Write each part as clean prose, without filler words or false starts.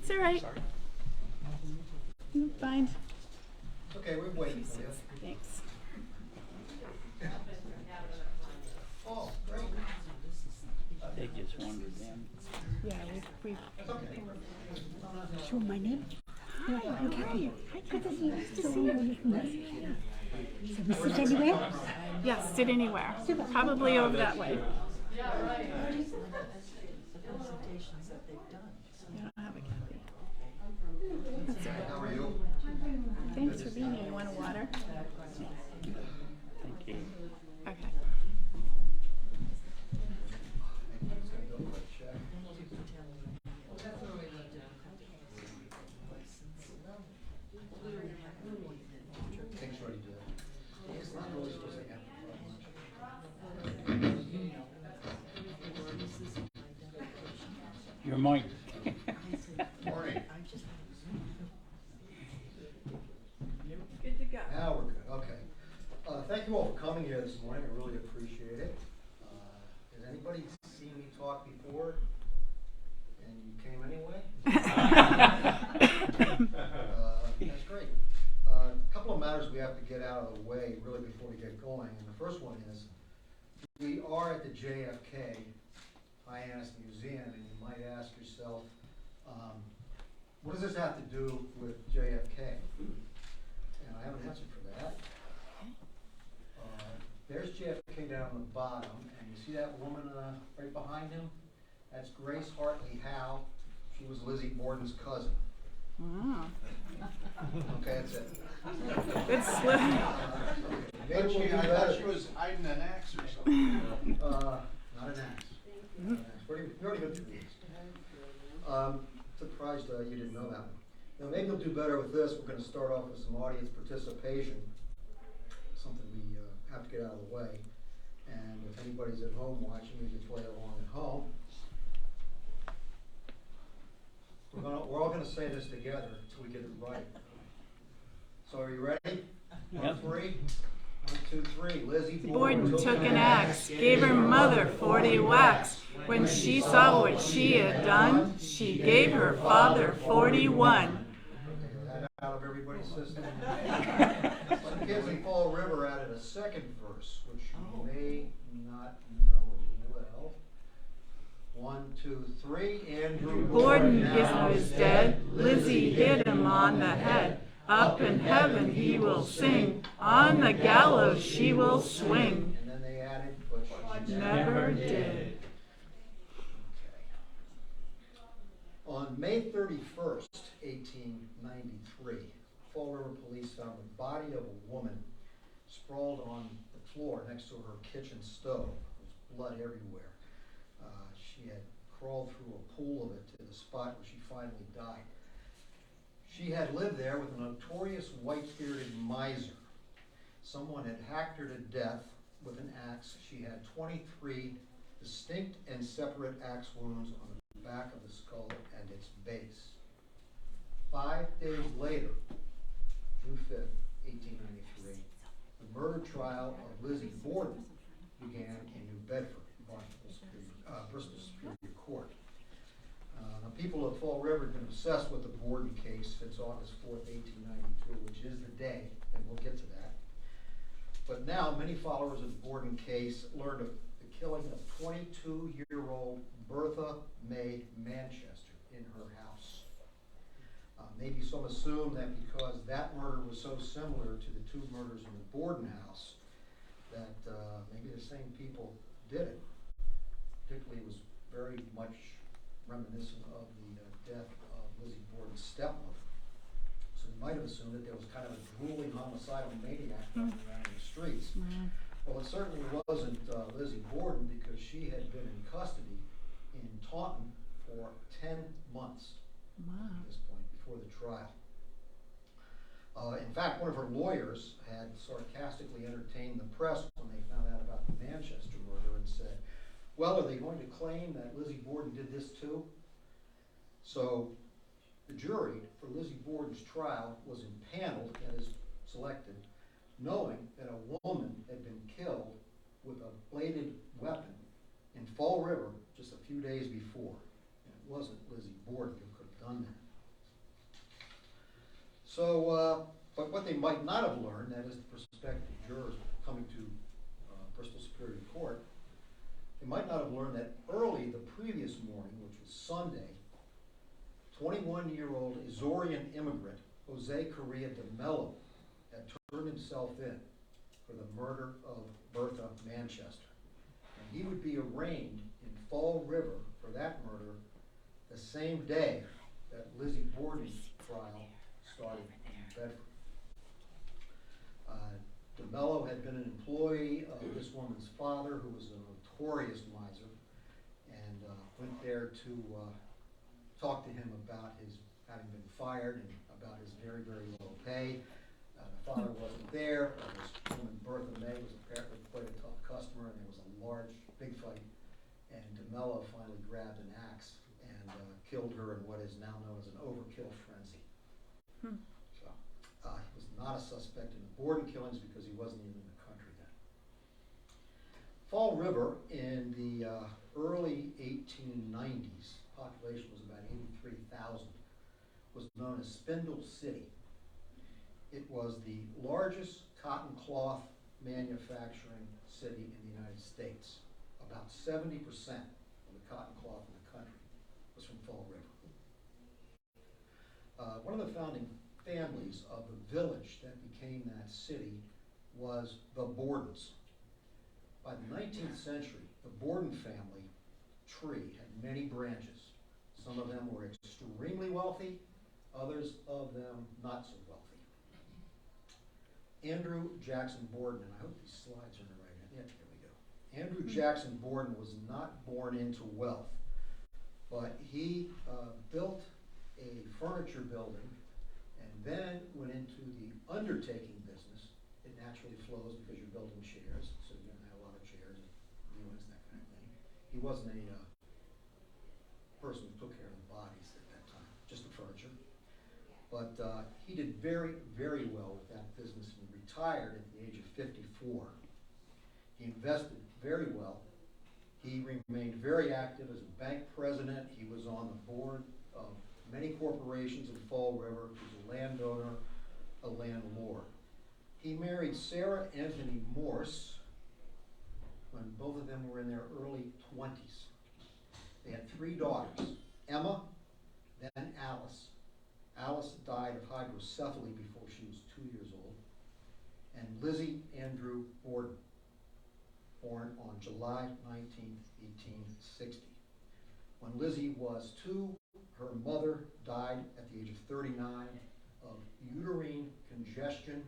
It's all right. Sorry. I'm fine. Okay, we're waiting for you. Thanks. Oh, great. They just wandered in. Yeah, we show my name. Hi, I'm Kathy. Hi, good to see you. Nice to see you. So we sit anywhere? Yes, sit anywhere. Probably over that way. Yeah, right. You don't have a copy. That's all right. How are you? Thanks for being here. You want a water? Thank you. Okay. Thanks, already did. It's not really supposed to happen Your mic. Morning. Good to go. Now we're good, okay. Thank you all for coming here this morning, I really appreciate it. Has anybody seen me talk before? And you came anyway? That's great. A couple of matters we have to get out of the way really before we get going. And the first one is, we are at the JFK Hyannis Museum, and you might ask yourself, what does this have to do with JFK? And I have an answer for that. There's JFK down on the bottom, and you see that woman right behind him? That's Grace Hartley Howe. She was Lizzie Borden's cousin. Wow. Okay, that's it. Good slip. Maybe we'll do I thought better. she was hiding an axe or something. Not an axe. Pretty good to these. Surprised you didn't know that one. Now maybe we'll do better with this. We're going to start off with some audience participation. Something we have to get out of the way. And if anybody's at home watching, you can play along at home. We're all going to say this together until we get it right. So are you ready? Yep. 1, 3. 1, 2, 3. Lizzie Borden took an axe, gave her mother 40 whacks. When she saw what she had done, she gave her father 41. That out of everybody's system. Some kids in Fall River added a second verse, which you may not know as well. 1, 2, 3. Andrew Borden now is dead. Lizzie hit him on the head. Up in heaven he will sing. On the gallows she will swing. And then they added, but she Never did. On May 31st, 1893, Fall River police found the body of a woman sprawled on the floor next to her kitchen stove. There was blood everywhere. She had crawled through a pool of it to the spot where she finally died. She had lived there with a notorious white-bearded miser. Someone had hacked her to death with an axe. She had 23 distinct and separate axe wounds on the back of the skull and its base. 5 days later, June 5th, 1893, the murder trial of Lizzie Borden began in New Bedford, Bristol Superior Court. Now, people of Fall River have been obsessed with the Borden case since August 4th, 1892, which is the day, and we'll get to that. But now, many followers of the Borden case learned of the killing of 22-year-old Bertha May Manchester in her house. Maybe some assume that because that murder was so similar to the 2 murders in the Borden house, that maybe the same people did it. Particularly, it was very much reminiscent of the death of Lizzie Borden's stepmother. So you might have assumed that there was kind of a drooling homicidal maniac running around in the streets. Well, it certainly wasn't Lizzie Borden, because she had been in custody in Taunton for 10 months at this point, before the trial. In fact, one of her lawyers had sarcastically entertained the press when they found out about the Manchester murder and said, well, are they going to claim that Lizzie Borden did this too? So the jury for Lizzie Borden's trial was impaneled, that is, selected, knowing that a woman had been killed with a bladed weapon in Fall River just a few days before. And it wasn't Lizzie Borden who could have done that. But what they might not have learned, that is the prospective jurors coming to Bristol Superior Court, they might not have learned that early the previous morning, which was Sunday, 21-year-old Azorian immigrant Jose Correa de Mello had turned himself in for the murder of Bertha Manchester. And he would be arraigned in Fall River for that murder the same day that Lizzie Borden's trial started in Bedford. DeMello had been an employee of this woman's father, who was a notorious miser, and went there to talk to him about his having been fired and about his very, very low pay. The father wasn't there. This woman, Bertha May, was apparently quite a tough customer, and there was a large, big fight. And DeMello finally grabbed an axe and killed her in what is now known as an overkill frenzy. So he was not a suspect in the Borden killings because he wasn't even in the country then. Fall River in the early 1890s, population was about 83,000, was known as Spindle City. It was the largest cotton cloth manufacturing city in the United States. About 70% of the cotton cloth in the country was from Fall River. One of the founding families of the village that became that city was the Bordens. By the 19th century, the Borden family tree had many branches. Some of them were extremely wealthy, others of them not so wealthy. Andrew Jackson Borden, and I hope these slides are in the right hand. Yeah, here we go. Andrew Jackson Borden was not born into wealth, but he built a furniture building and then went into the undertaking business. It naturally flows because you're building chairs, so you're going to have a lot of chairs and units, that kind of thing. He wasn't a person who took care of the bodies at that time, just the furniture. But he did very, very well with that business and retired at the age of 54. He invested very well. He remained very active as a bank president. He was on the board of many corporations in Fall River. He was a landowner, a landlord. He married Sarah Anthony Morse when both of them were in their early 20s. They had 3 daughters, Emma, then Alice. Alice died of hydrocephaly before she was 2 years old. And Lizzie Andrew Borden, born on July 19, 1860. When Lizzie was 2, her mother died at the age of 39 of uterine congestion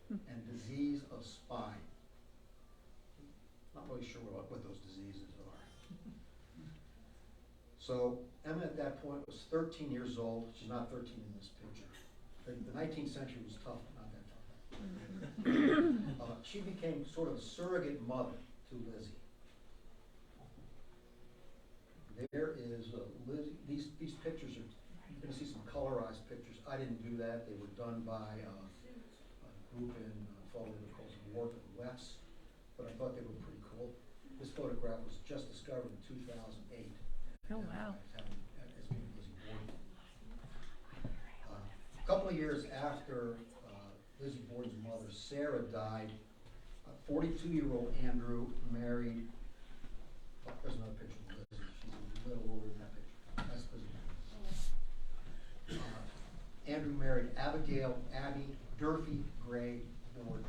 and disease of spine. Not really sure what those diseases are. So Emma at that point was 13 years old. She's not 13 in this picture. The 19th century was tough, not that tough. She became sort of a surrogate mother to Lizzie. There is Lizzie. These pictures are, you're going to see some colorized pictures. I didn't do that. They were done by a group in Fall River called Warp and Wefts, but I thought they were pretty cool. This photograph was just discovered in 2008. Oh, wow. As being Lizzie Borden. A couple of years after Lizzie Borden's mother, Sarah, died, 42-year-old Andrew married, there's another picture of Lizzie. She's a little older than that picture. That's Lizzie. Andrew married Abigail Abby Durfee Gray Borden.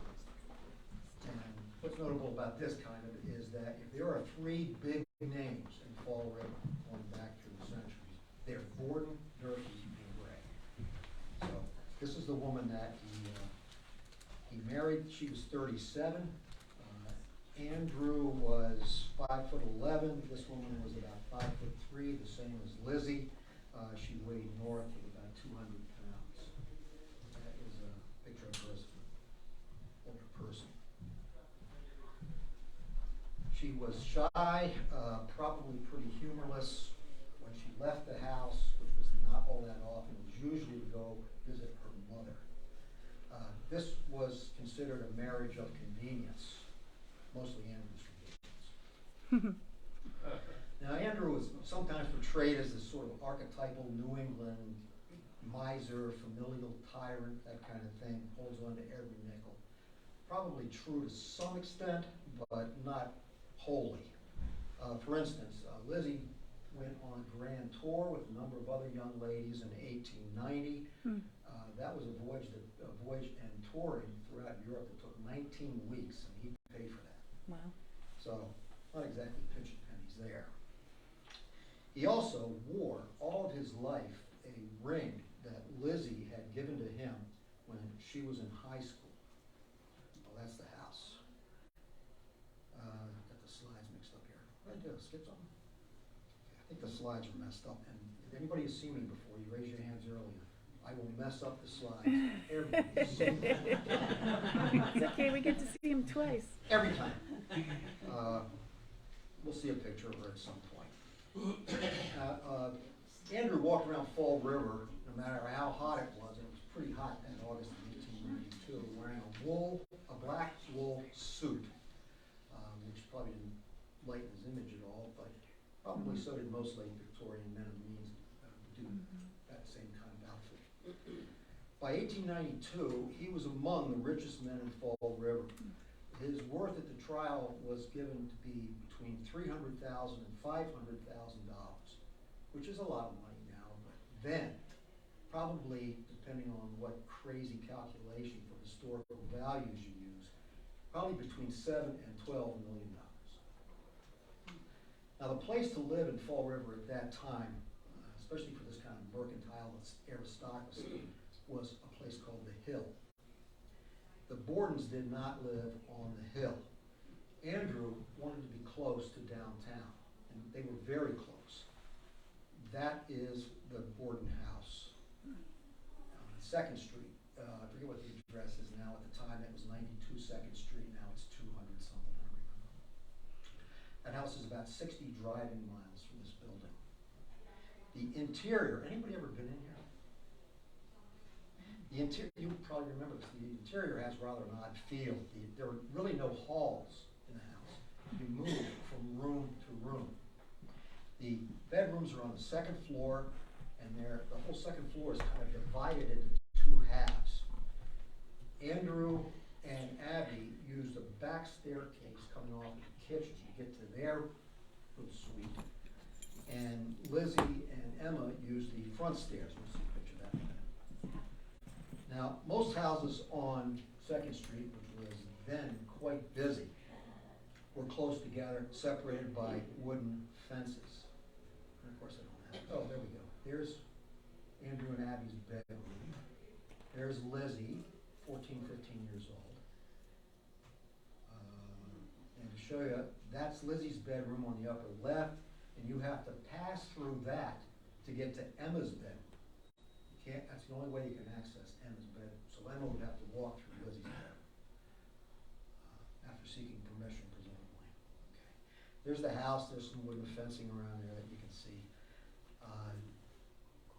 And what's notable about this kind of is that if there are 3 big names in Fall River going back through the centuries, they're Borden, Durfee, and Gray. So this is the woman that he married. She was 37. Andrew was 5'11". This woman was about 5'3", the same as Lizzie. She weighed north of about 200 pounds. That is a picture of her as an older person. She was shy, probably pretty humorless. When she left the house, which was not all that often, it was usually to go visit her mother. This was considered a marriage of convenience, mostly Andrew's convenience. Now, Andrew was sometimes portrayed as this sort of archetypal New England miser, familial tyrant, that kind of thing, holds on to every nickel. Probably true to some extent, but not wholly. For instance, Lizzie went on a grand tour with a number of other young ladies in 1890. That was a voyage and touring throughout Europe that took 19 weeks, and he paid for that. Wow. So, not exactly pinching pennies there. He also wore all of his life a ring that Lizzie had given to him when she was in high school. Well, that's the house. Got the slides mixed up here. What did I do? Skip something? Okay, I think the slides are messed up. And if anybody has seen me before, you raise your hands earlier. I will mess up the slides every single time. It's okay, we get to see him twice. Every time. We'll see a picture of her at some point. Andrew walked around Fall River, no matter how hot it was pretty hot that August of 1892, wearing a black wool suit, which probably didn't lighten his image at all, but probably so did most late Victorian men of means do that same kind of outfit. By 1892, he was among the richest men in Fall River. His worth at the trial was given to be between $300,000 and $500,000, which is a lot of money now, but then, probably depending on what crazy calculation for historical values you use, probably between $7 and $12 million. Now, the place to live in Fall River at that time, especially for this kind of mercantile aristocracy, was a place called the Hill. The Bordens did not live on the Hill. Andrew wanted to be close to downtown, and they were very close. That is the Borden house. On 2nd Street, I forget what the address is now. At the time, it was 92 2nd Street. Now it's 200 something, I don't remember. That house is about 60 driving miles from this building. The interior, anybody ever been in here? The interior, you probably remember this, the interior has rather an odd feel. There are really no halls in the house. You move from room to room. The bedrooms are on the 2nd floor, and the whole 2nd floor is kind of divided into 2 halves. Andrew and Abby used a back staircase coming off the kitchen to get to their little suite. And Lizzie and Emma used the front stairs. We'll see a picture of that in a minute. Now, most houses on 2nd Street, which was then quite busy, were close together, separated by wooden fences. And of course, I don't have. Oh, there we go. There's Andrew and Abby's bedroom. There's Lizzie, 14, 15 years old. And to show you, that's Lizzie's bedroom on the upper left, and you have to pass through that to get to Emma's bedroom. That's the only way you can access Emma's bedroom. So Emma would have to walk through Lizzie's bedroom after seeking permission, presumably. Okay. There's the house. There's some wooden fencing around there that you can see.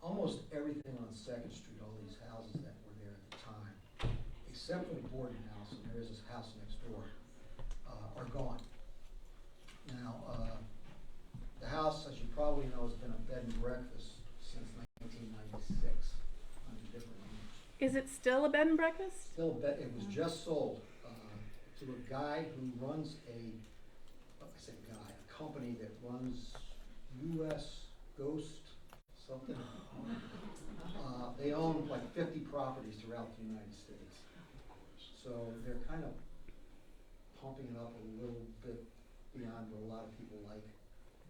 Almost everything on 2nd Street, all these houses that were there at the time, except for the Borden house, and there is this house next door, are gone. Now, the house, as you probably know, has been a bed and breakfast since 1996 under different names. Is it still a bed and breakfast? Still a bed. It was just sold to a guy who runs a company that runs U.S. Ghost something. They own like 50 properties throughout the United States. So they're kind of pumping it up a little bit beyond what a lot of people like,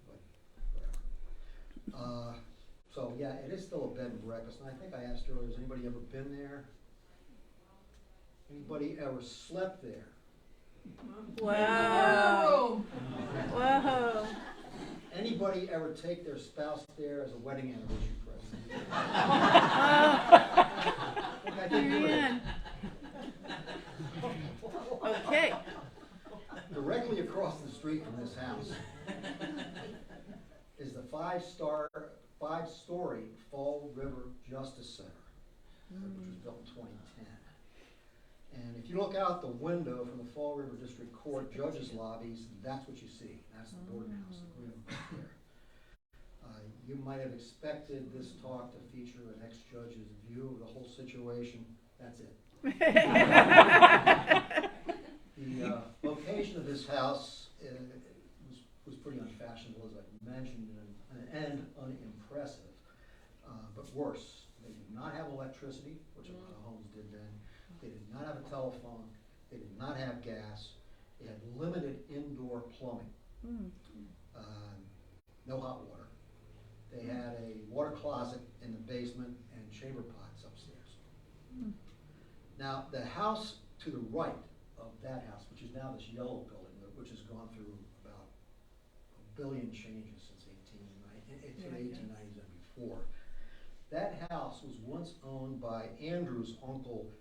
but whatever. So yeah, it is still a bed and breakfast. And I think I asked earlier, has anybody ever been there? Anybody ever slept there? Wow. Whoa. Anybody ever take their spouse there as a wedding anniversary present? I think you would. Okay. Directly across the street from this house is the five-story Fall River Justice Center, which was built in 2010. And if you look out the window from the Fall River District Court judges' lobbies, that's what you see. That's the Borden house, the green right there. You might have expected this talk to feature an ex-judge's view of the whole situation. That's it. The location of this house was pretty unfashionable, as I mentioned, and unimpressive. But worse, they did not have electricity, which a lot of homes did then. They did not have a telephone. They did not have gas. They had limited indoor plumbing. No hot water. They had a water closet in the basement and chamber pots upstairs. Now, the house to the right of that house, which is now this yellow building, which has gone through about 1 billion changes since 1890s and before, that house was once owned by Andrew's uncle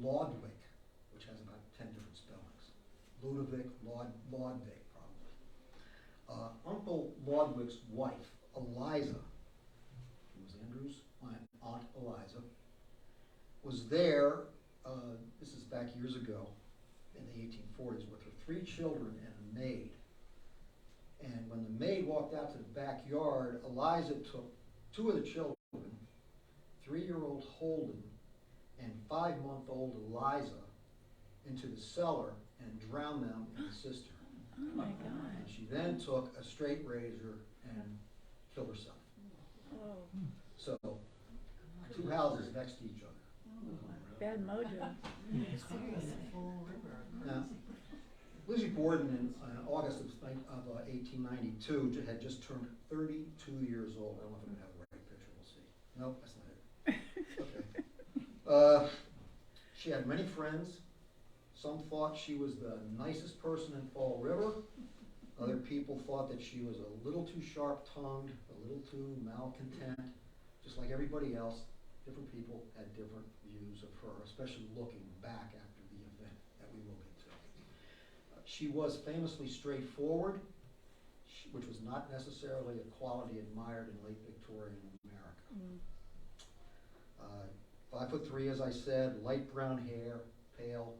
Lodwick, which has about 10 different spellings. Ludovic, Lodwick, probably. Uncle Lodwick's wife, Eliza, who was Andrew's aunt Eliza, was there, this is back years ago, in the 1840s, with her 3 children and a maid. And when the maid walked out to the backyard, Eliza took 2 of the children, 3-year-old Holden and 5-month-old Eliza, into the cellar and drowned them in the cistern. Oh my God. And she then took a straight razor and killed herself. Oh. So, 2 houses next to each other. Bad mojo. Now, Lizzie Borden in August of 1892 had just turned 32 years old. I don't know if I'm going to have the right picture, we'll see. Nope, that's not it. Okay. She had many friends. Some thought she was the nicest person in Fall River. Other people thought that she was a little too sharp-tongued, a little too malcontent. Just like everybody else, different people had different views of her, especially looking back after the event that we will get to. She was famously straightforward, which was not necessarily a quality admired in late Victorian America. 5'3", as I said, light brown hair, pale,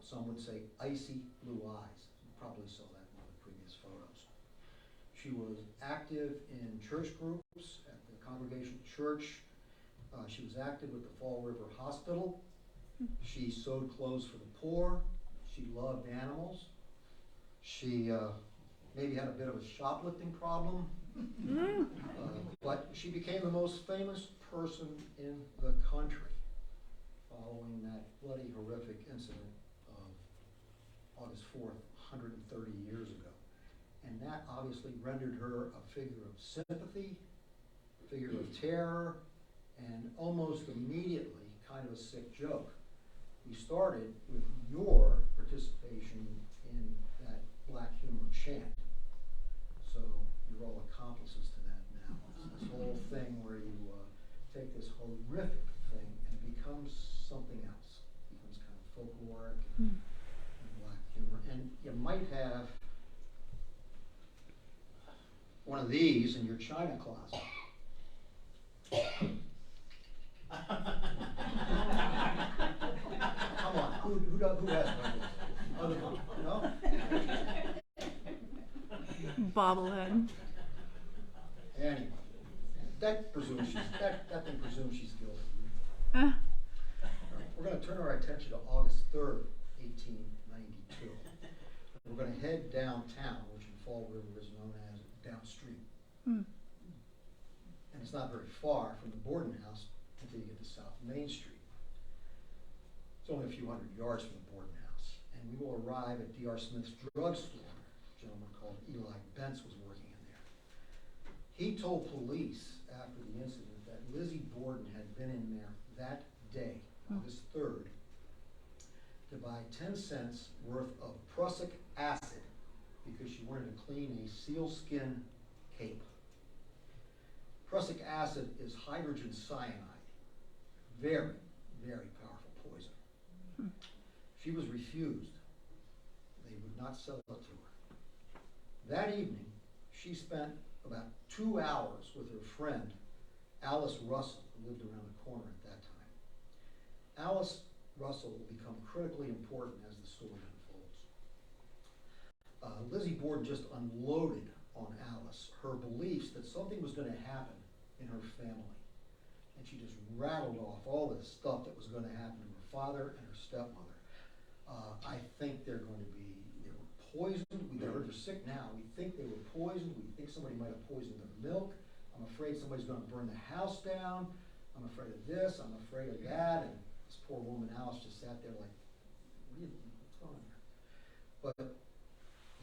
some would say icy blue eyes. You probably saw that in one of the previous photos. She was active in church groups at the Congregational Church. She was active with the Fall River Hospital. She sewed clothes for the poor. She loved animals. She maybe had a bit of a shoplifting problem. But she became the most famous person in the country following that bloody, horrific incident of August 4th, 130 years ago. And that obviously rendered her a figure of sympathy, a figure of terror, and almost immediately kind of a sick joke. We started with your participation in that black humor chant. So you're all accomplices to that now. It's this whole thing where you take this horrific thing and it becomes something else. It becomes kind of folkloric and black humor. And you might have one of these in your china closet. Come on, who has one of these? Other people, no? Bobblehead. Anyway, that thing presumes she's guilty. Uh, We're going to turn our attention to August 3rd, 1892. We're going to head downtown, which in Fall River is known as downstream. And it's not very far from the Borden house until you get to South Main Street. It's only a few hundred yards from the Borden house. And we will arrive at D.R. Smith's drugstore. A gentleman called Eli Bentz was working in there. He told police after the incident that Lizzie Borden had been in there that day, August 3rd, to buy 10 cents worth of prussic acid because she wanted to clean a sealskin cape. Prussic acid is hydrogen cyanide. Very, very powerful poison. She was refused. They would not sell it to her. That evening, she spent about 2 hours with her friend, Alice Russell, who lived around the corner at that time. Alice Russell will become critically important as the story unfolds. Lizzie Borden just unloaded on Alice, her beliefs that something was going to happen in her family. And she just rattled off all this stuff that was going to happen to her father and her stepmother. I think they were poisoned. They heard they're sick now. We think they were poisoned. We think somebody might have poisoned their milk. I'm afraid somebody's going to burn the house down. I'm afraid of this. I'm afraid of that. And this poor woman Alice just sat there like, really, what's going on here? But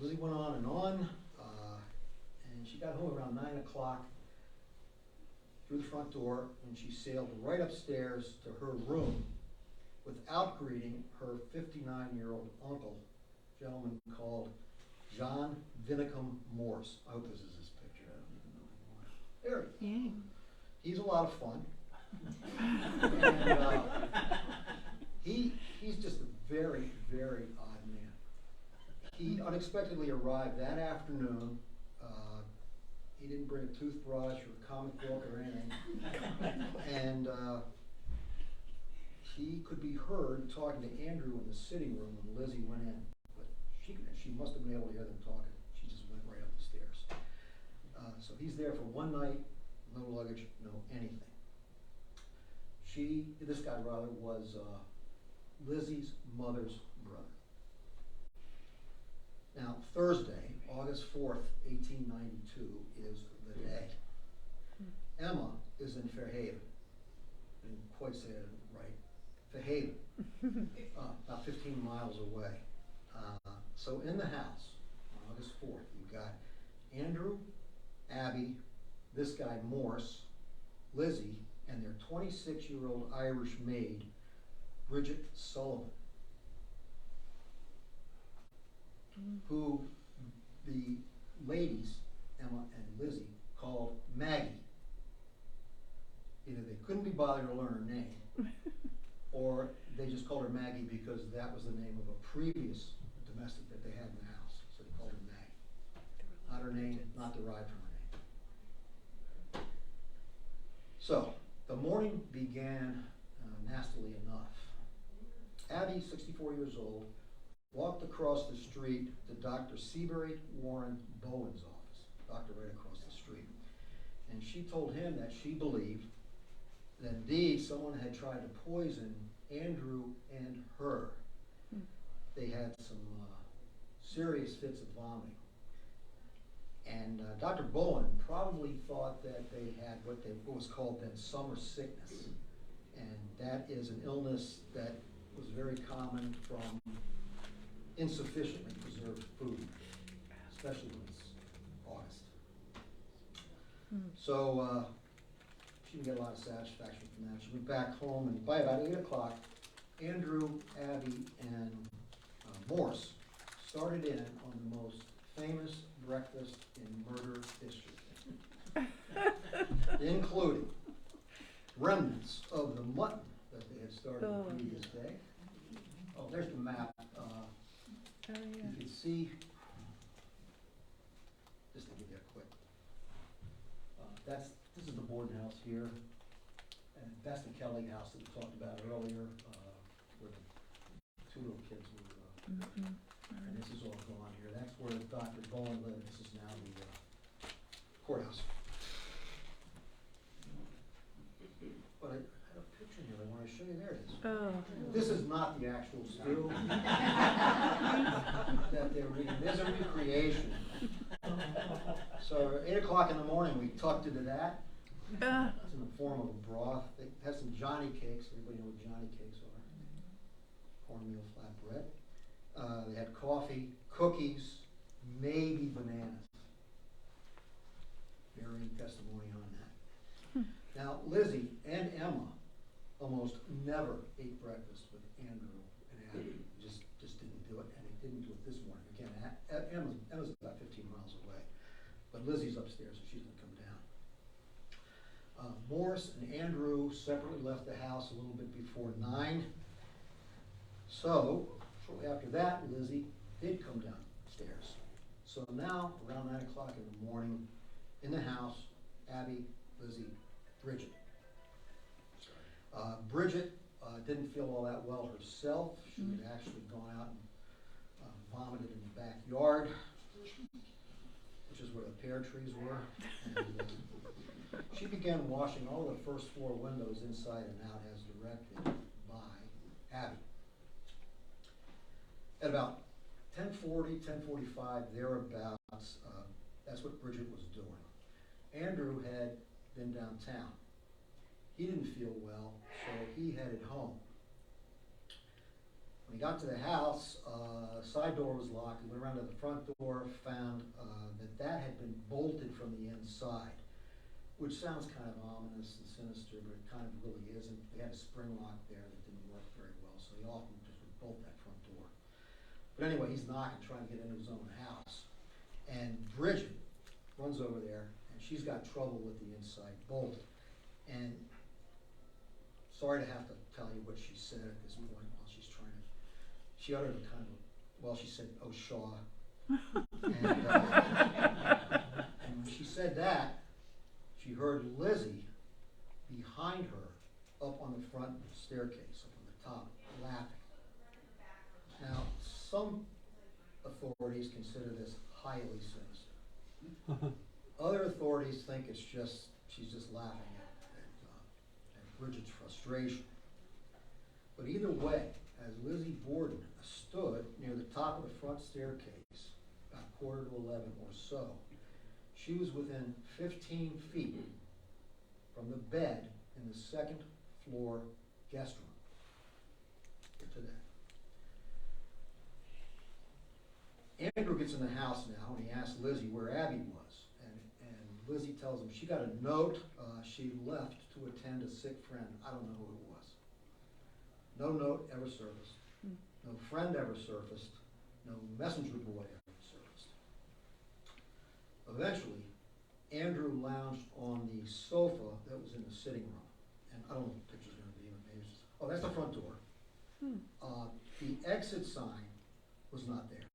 Lizzie went on, and she got home around 9 o'clock through the front door, and she sailed right upstairs to her room without greeting her 59-year-old uncle, a gentleman called John Vinicum Morse. I hope this is his picture. I don't even know who. There he is. He's a lot of fun. And he's just a very, very odd man. He unexpectedly arrived that afternoon. He didn't bring a toothbrush or a comic book or anything. And he could be heard talking to Andrew in the sitting room when Lizzie went in. But she must have been able to hear them talking. She just went right up the stairs. So he's there for one night, no luggage, no anything. This guy was Lizzie's mother's brother. Now, Thursday, August 4th, 1892, is the day. Emma is in Fairhaven. I didn't quite say it right. Fairhaven, about 15 miles away. So in the house, on August 4th, you've got Andrew, Abby, this guy Morse, Lizzie, and their 26-year-old Irish maid, Bridget Sullivan, who the ladies, Emma and Lizzie, called Maggie. Either they couldn't be bothered to learn her name, or they just called her Maggie because that was the name of a previous domestic that they had in the house, so they called her Maggie. Not her name, not derived from her name. So, the morning began nastily enough. Abby, 64 years old, walked across the street to Dr. Seabury Warren Bowen's office, doctor right across the street. And she told him that she believed that indeed someone had tried to poison Andrew and her. They had some serious fits of vomiting. And Dr. Bowen probably thought that they had what was called then summer sickness. And that is an illness that was very common from insufficiently preserved food, especially when it's August. So she didn't get a lot of satisfaction from that. She went back home, and by about 8 o'clock, Andrew, Abby, and Morse started in on the most famous breakfast in murder history, including remnants of the mutton that they had started the previous day. Oh, there's the map. You can see, just to get there quick. This is the Borden house here, and that's the Kelly house that we talked about earlier, where the two little kids were. And this is all gone here. That's where Dr. Bowen lived. This is now the courthouse. But I had a picture here I want to show you. There it is. Oh. This is not the actual stew that they're reading. There's a recreation. So 8 o'clock in the morning, we tucked into that. It's in the form of a broth. They had some Johnny cakes. Everybody know what Johnny cakes are? Cornmeal flatbread. They had coffee, cookies, maybe bananas. Varying testimony on that. Now, Lizzie and Emma almost never ate breakfast with Andrew and Abby. Just didn't do it, and they didn't do it this morning. Again, Emma's about 15 miles away, but Lizzie's upstairs, so she doesn't come down. Morse and Andrew separately left the house a little bit before 9. So, shortly after that, Lizzie did come downstairs. So now, around 9 o'clock in the morning, in the house, Abby, Lizzie, Bridget. Bridget didn't feel all that well herself. She had actually gone out and vomited in the backyard, which which is where the pear trees were. And, she began washing all the first floor windows inside and out as directed by Abby. At about 10:40, 10:45, thereabouts, that's what Bridget was doing. Andrew had been downtown. He didn't feel well, so he headed home. When he got to the house, side door was locked. He went around to the front door, found that had been bolted from the inside, which sounds kind of ominous and sinister, but it kind of really isn't. They had a spring lock there that didn't work very well, so he often just would bolt that front door. But anyway, he's knocking, trying to get into his own house. And Bridget runs over there, and she's got trouble with the inside bolt. And sorry to have to tell you what she said at this point while she's trying to, she uttered a kind of, well, she said, "Oh, Shaw." And when she said that, she heard Lizzie behind her up on the front staircase, up on the top, laughing. Now, some authorities consider this highly sinister. Other authorities think it's just, she's just laughing at Bridget's frustration. But either way, as Lizzie Borden stood near the top of the front staircase, about 10:45 or so, she was within 15 feet from the bed in the second floor guest room. Get to that. Andrew gets in the house now, and he asks Lizzie where Abby was. And Lizzie tells him she got a note. She left to attend a sick friend. I don't know who it was. No note ever surfaced. No friend ever surfaced. No messenger boy ever surfaced. Eventually, Andrew lounged on the sofa that was in the sitting room. And I don't know what the picture's going to be. Maybe it's just, oh, that's the front door. The exit sign was not there.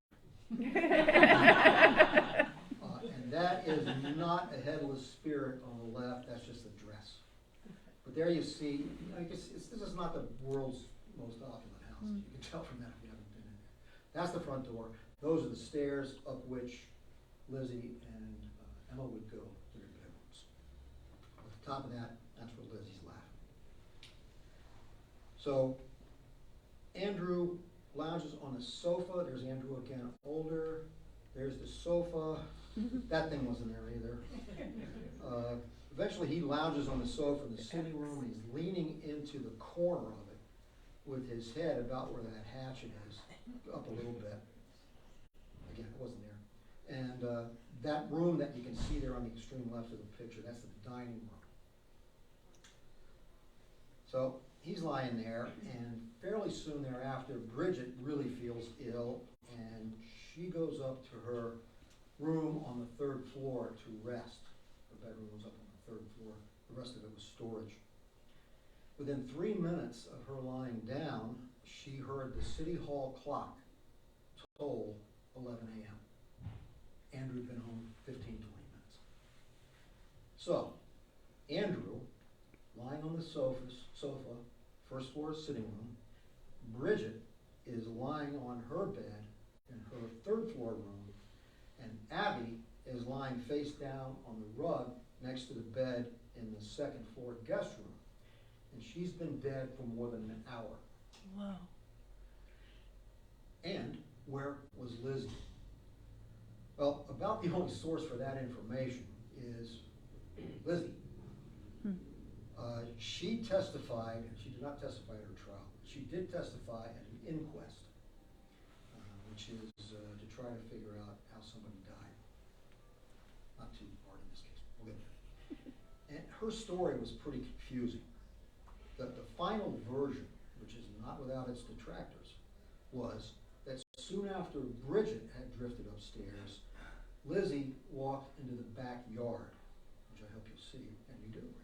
And that is not a headless spirit on the left, that's just a dress. But there you see, I guess this is not the world's most opulent house. You can tell from that if you haven't been in there. That's the front door. Those are the stairs up which Lizzie and Emma would go to their bedrooms. At the top of that, that's where Lizzie's laughing. So Andrew lounges on the sofa. There's Andrew again, older. There's the sofa. That thing wasn't there either. Eventually he lounges on the sofa in the sitting room, and he's leaning into the corner of it with his head about where that hatchet is, up a little bit. Again, it wasn't there. And that room that you can see there on the extreme left of the picture, that's the dining room. So he's lying there, and fairly soon thereafter, Bridget really feels ill, and she goes up to her room on the third floor to rest. Her bedroom was up on the third floor. The rest of it was storage. Within 3 minutes of her lying down, she heard the City Hall clock toll 11 a.m. Andrew had been home 15, 20 minutes. So, Andrew, lying on the sofa, first floor sitting room. Bridget is lying on her bed in her third floor room, and Abby is lying face down on the rug next to the bed in the second floor guest room. And she's been dead for more than an hour. Whoa. And where was Lizzie? Well, about the only source for that information is Lizzie. She testified, and she did not testify at her trial. She did testify at an inquest, which is to try to figure out how somebody died. Not too hard in this case. We'll get there. And her story was pretty confusing. The final version, which is not without its detractors, was that soon after Bridget had drifted upstairs, Lizzie walked into the backyard, which I hope you'll see, and you do right there.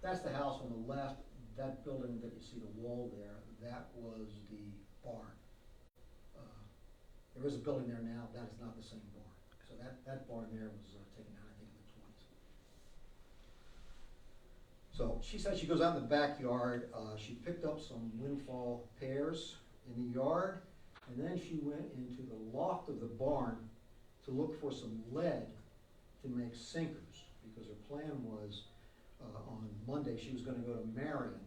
That's the house on the left. That building that you see the wall there, that was the barn. There is a building there now. That is not the same barn. So that barn there was taken out, I think, in the 20s. So she said she goes out in the backyard. She picked up some windfall pears in the yard, and then she went into the loft of the barn to to look for some lead to make sinkers, because her plan was on Monday she was going to go to Marion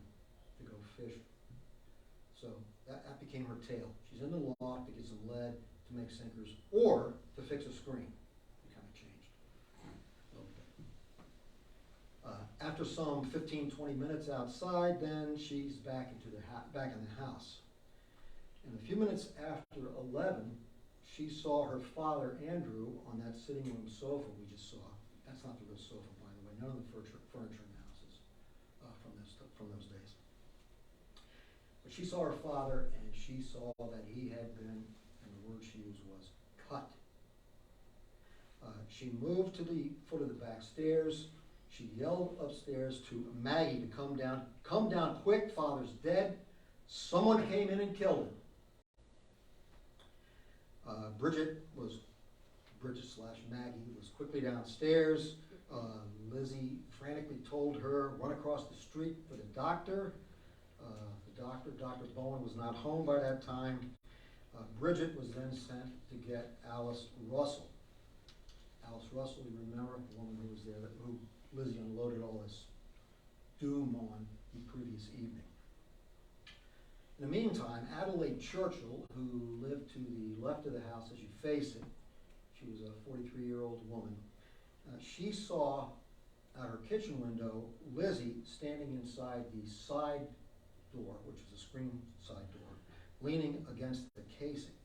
to go fishing. So that became her tale. She's in the loft to get some lead to make sinkers or to fix a screen. It kind of changed a little bit. After some 15-20 minutes outside, then she's back in the house. And a few minutes after 11, she saw her father, Andrew, on that sitting room sofa we just saw. That's not the real sofa, by the way. None of the furniture in the house is from those days. But she saw her father, and she saw that he had been, and the word she used was, cut. She moved to the foot of the back stairs. She yelled upstairs to Maggie to come down. Come down quick, father's dead. Someone came in and killed him. Bridget/Maggie was quickly downstairs. Lizzie frantically told her, run across the street for the doctor. Dr. Bowen was not home by that time. Bridget was then sent to get Alice Russell. Alice Russell, you remember, the woman who was there, who Lizzie unloaded all this doom on the previous evening. In the meantime, Adelaide Churchill, who lived to the left of the house as you face it, she was a 43-year-old woman, she saw out her kitchen window Lizzie standing inside the side door, which is a screen side door, leaning against the casing.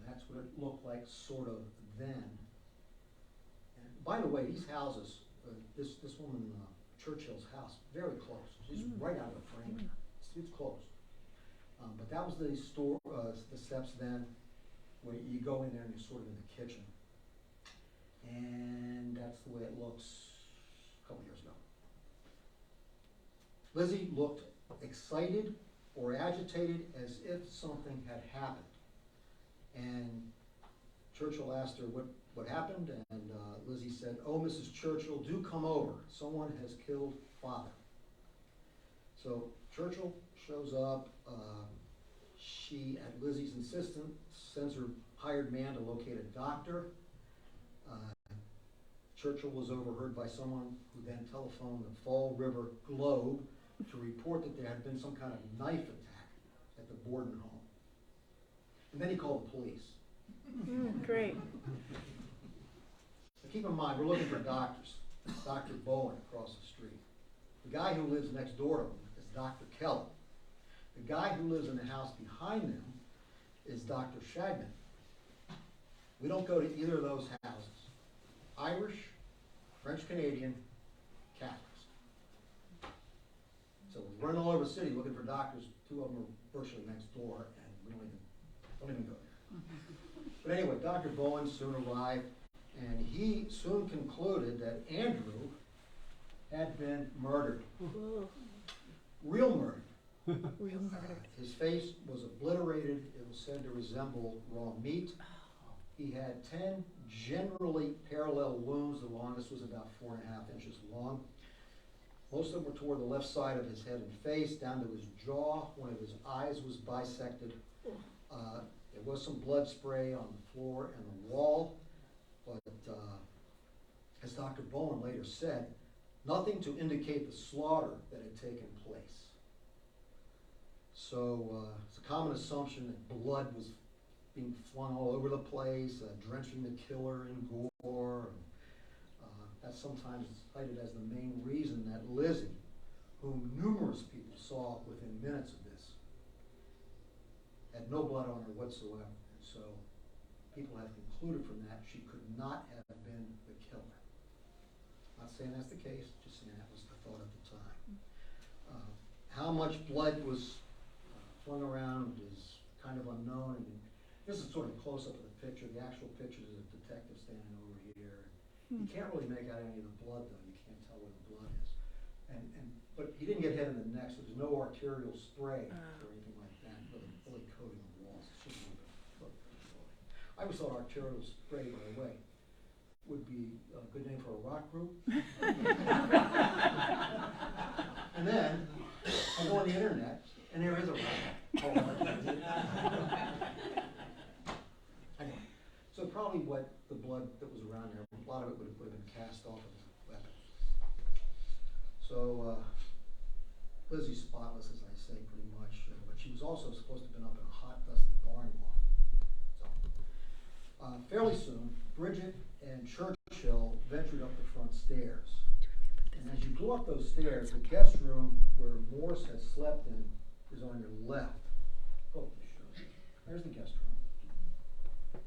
That's what it looked like sort of then. And by the way, these houses, this woman, Churchill's house, very close. She's right out of the frame. It's close. But that was the steps then, where you go in there and you're sort of in the kitchen. And that's the way it looks a couple years ago. Lizzie looked excited or agitated as if something had happened. And Churchill asked her what happened, and Lizzie said, oh, Mrs. Churchill, do come over. Someone has killed father. So Churchill shows up. She, at Lizzie's insistence, sends her hired man to locate a doctor. Churchill was overheard by someone who then telephoned the Fall River Globe to report that there had been some kind of knife attack at the Borden home. And then he called the police. Great. But keep in mind, we're looking for doctors. Dr. Bowen across the street. The guy who lives next door to him is Dr. Kelly. The guy who lives in the house behind them is Dr. Shagman. We don't go to either of those houses. Irish, French-Canadian, Catholics. So we're running all over the city looking for doctors. Two of them are virtually next door, and we don't even go there. But anyway, Dr. Bowen soon arrived, and he soon concluded that Andrew had been murdered. Real murder. Real murder. His face was obliterated. It was said to resemble raw meat. He had 10 generally parallel wounds. The longest was about 4.5 inches long. Most of them were toward the left side of his head and face, down to his jaw. One of his eyes was bisected. There was some blood spray on the floor and the wall, but as Dr. Bowen later said, nothing to indicate the slaughter that had taken place. So it's a common assumption that blood was being flung all over the place, drenching the killer in gore. That's sometimes cited as the main reason that Lizzie, whom numerous people saw within minutes of this, had no blood on her whatsoever. And so people have concluded from that she could not have been the killer. Not saying that's the case, just saying that was the thought at the time. How much blood was flung around is kind of unknown. And this is sort of a close-up of the picture. The actual picture is a detective standing over here. You can't really make out any of the blood, though. You can't tell where the blood is. But he didn't get hit in the neck, so there's no arterial spray or anything like that, really coating the walls. It's just a little bit. I always thought arterial spray, by the way, would be a good name for a rock group. And then I go on the internet, and there is a rock. Anyway, so probably what lot of it would have been cast off as a weapon. So, Lizzie's spotless, as I say, pretty much, but she was also supposed to have been up in a hot, dusty barn loft. So, fairly soon, Bridget and Churchill ventured up the front stairs. And as you go up those stairs, the guest room where Morse had slept in is on your left. Oh, sure. There's the guest room.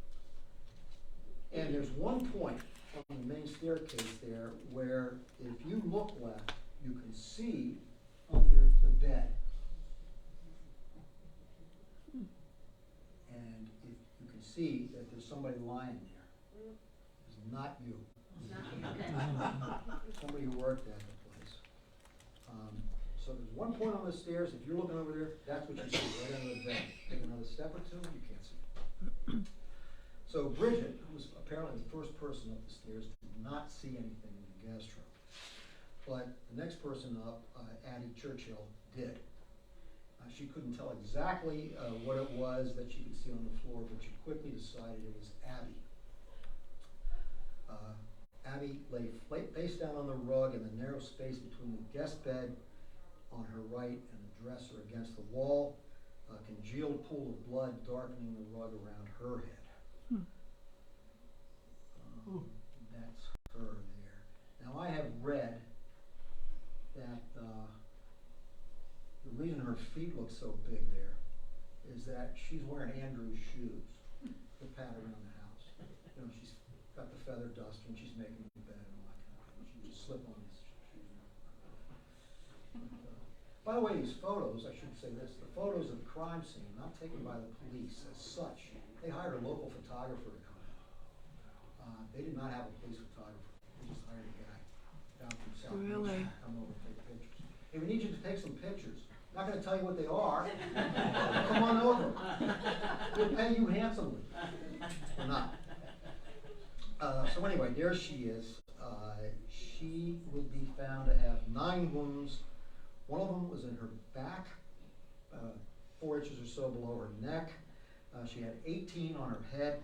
And there's one point on the main staircase there where if you look left, you can see under the bed. And if you can see that there's somebody lying there. It's not you. Somebody who worked at the place. So there's one point on the stairs. If you're looking over there, that's what you see right under the bed. Take another step or two, you can't see it. So Bridget, who was apparently the first person up the stairs, did not see anything in the guest room. But the next person up, Addie Churchill, did. She couldn't tell exactly what it was that she could see on the floor, but she quickly decided it was Abby. Abby lay face down on the rug in the narrow space between the guest bed on her right and the dresser against the wall, a congealed pool of blood darkening the rug around her head. That's her there. Now I have read that the reason her feet look so big there is that she's wearing Andrew's shoes to pat around the house. You know, she's got the feather duster and she's making the bed and all that kind of thing. She just slip on these shoes. By the way, these photos, I should say this, the photos of the crime scene, not taken by the police as such. They hired a local photographer to come out. They did not have a police photographer. They just hired a guy down from South Beach to come over and take pictures. Hey, we need you to take some pictures. Not going to tell you what they are. Come on over. We'll pay you handsomely. Or not. So anyway, there she is. She would be found to have 9 wounds. One of them was in her back, 4 inches or so below her neck. She had 18 on her head,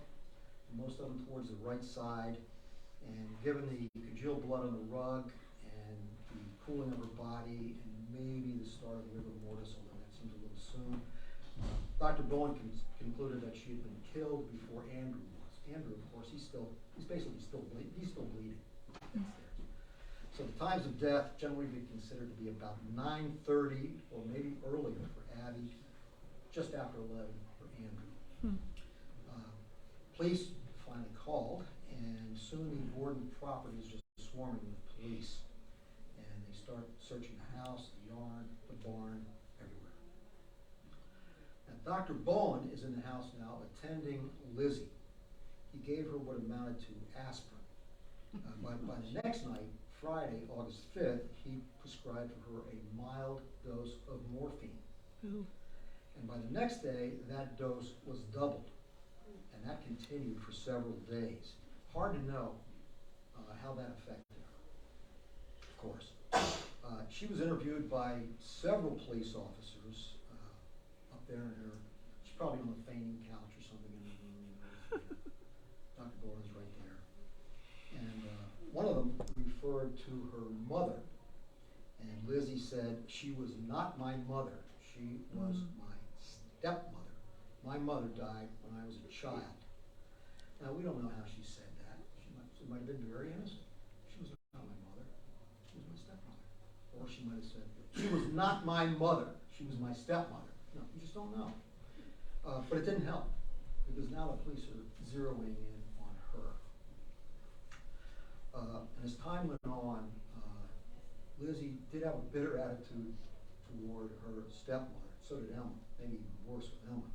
most of them towards the right side. And given the congealed blood on the rug and the cooling of her body and maybe the start of rigor mortis, although that seems a little soon, Dr. Bowen concluded that she had been killed before Andrew was. Andrew, of course, he's basically still bleeding. So the times of death generally be considered to be about 9:30 or maybe earlier for Abby, just after 11 for Andrew. Police finally called, and soon the Borden property is just swarming with police. And they start searching the house, the yard, the barn, everywhere. Now, Dr. Bowen is in the house now attending Lizzie. He gave her what amounted to aspirin. By the next night, Friday, August 5th, he prescribed for her a mild dose of morphine. Ooh. And by the next day, that dose was doubled. And that continued for several days. Hard to know how that affected her, of course. She was interviewed by several police officers up there in her, she's probably on the fainting couch or something in the room. Dr. Bowen is right there. And one of them referred to her mother. And Lizzie said, "She was not my mother. She was my stepmother. My mother died when I was a child." Now, we don't know how she said that. She might have been very innocent. She was not my mother. She was my stepmother. Or she might have said, "She was not my mother. She was my stepmother." No, you just don't know. But it didn't help, because now the police are zeroing in on her. And as time went on, Lizzie did have a bitter attitude toward her stepmother. So did Emma, maybe even worse with Emma.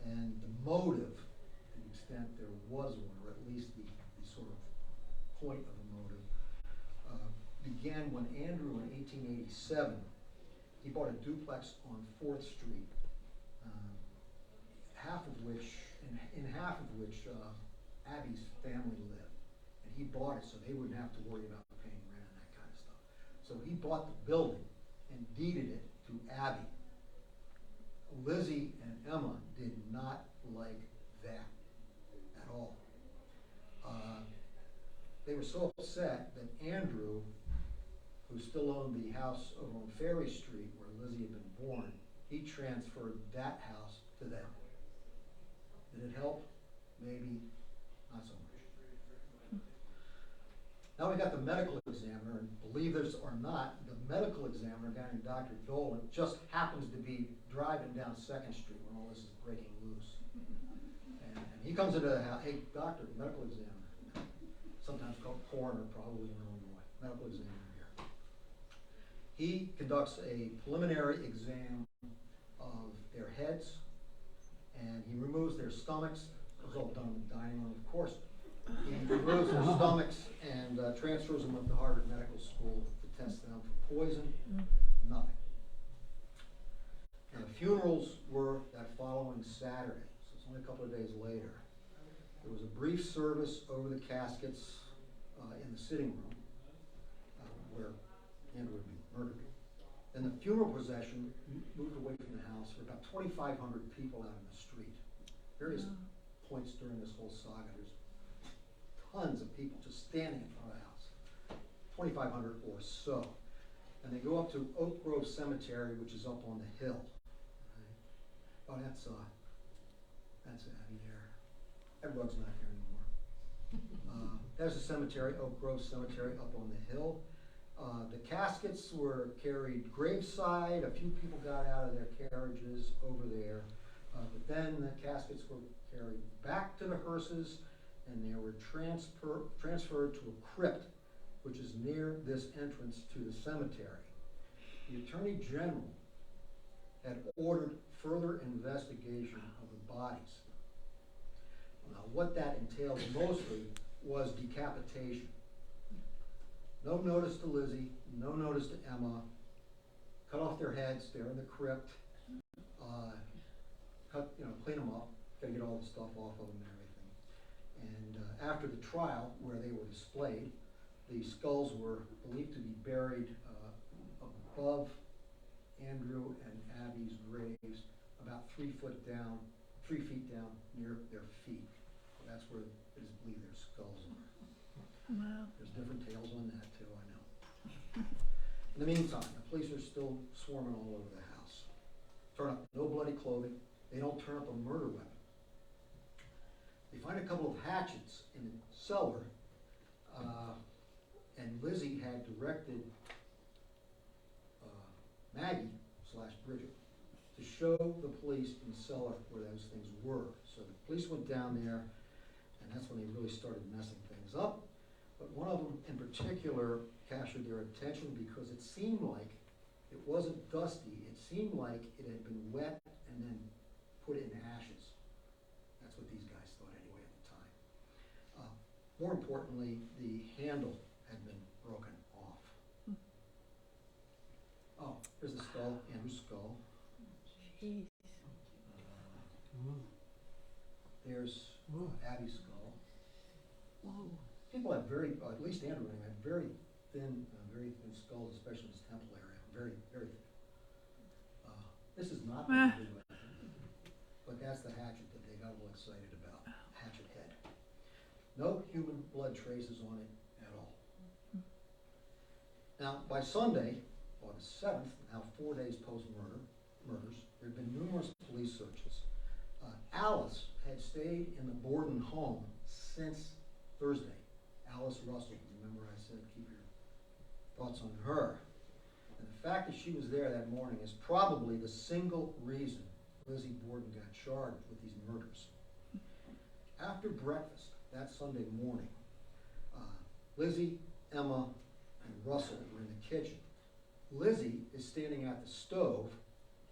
And the motive, to the extent there was one, or at least the sort of point of a motive, began when Andrew in 1887, he bought a duplex on 4th Street, in half of which Abby's family lived. And he bought it so they wouldn't have to worry about paying rent and that kind of stuff. So he bought the building and deeded it to Abby. Lizzie and Emma did not like that at all. they were so upset that Andrew, who still owned the house over on Ferry Street where Lizzie had been born, he transferred that house to them. Did it help? Maybe, not so much. Now we got the medical examiner, and believe this or not, the medical examiner, a guy named Dr. Dolan, just happens to be driving down 2nd Street when all this is breaking loose. And he comes into the house, hey, doctor, medical examiner, sometimes called coroner, probably in Illinois, medical examiner here. He conducts a preliminary exam of their heads, and he removes their stomachs. It was all done in the dining room, of course. He removes their stomachs and transfers them up to Harvard Medical School to test them for poison. Nothing. And the funerals were that following Saturday, so it's only a couple of days later. There was a brief service over the caskets in the sitting room where Andrew would be murdered. Then the funeral procession moved away from the house. There were about 2,500 people out in the street. Various points during this whole saga, there's tons of people just standing in front of the house. 2,500 or so. And they go up to Oak Grove Cemetery, which is up on the hill. Right? Oh, that's Abby there. That rug's not here anymore. There's a cemetery, Oak Grove Cemetery, up on the hill. The caskets were carried graveside. A few people got out of their carriages over there. But then the caskets were carried back to the hearses, and they were transferred to a crypt, which is near this entrance to the cemetery. The Attorney General had ordered further investigation of the bodies. Now, what that entailed mostly was decapitation. No notice to Lizzie, no notice to Emma. Cut off their heads, they're in the crypt. Clean them up, gotta get all the stuff off of them and everything. And after the trial, where they were displayed, the skulls were believed to be buried above Andrew and Abby's graves, about 3 feet down near their feet. That's where it is believed their skulls are. Wow. There's different tales on that too, I know. In the meantime, the police are still swarming all over the house. Turn up no bloody clothing. They don't turn up a murder weapon. They find a couple of hatchets in the cellar, and Lizzie had directed Maggie/Bridget to show the police in the cellar where those things were. So the police went down there, and that's when they really started messing things up. But one of them in particular captured their attention because it seemed like it wasn't dusty. It seemed like it had been wet and then put in ashes. That's what these guys thought anyway at the time. More importantly, the handle had been broken off. Oh, here's the skull, Andrew's skull. Jeez. There's Abby's skull. Whoa. People have at least Andrew had very thin skulls, especially in his temple area. Very, very thin. This is not the murder weapon, but that's the hatchet that they got a little excited about. Hatchet head. No human blood traces on it at all. Now, by Sunday, August 7th, now 4 days post-murders, there had been numerous police searches. Alice had stayed in the Borden home since Thursday. Alice Russell, remember I said keep your thoughts on her. And the fact that she was there that morning is probably the single reason Lizzie Borden got charged with these murders. After breakfast that Sunday morning, Lizzie, Emma, and Russell were in the kitchen. Lizzie is standing at the stove,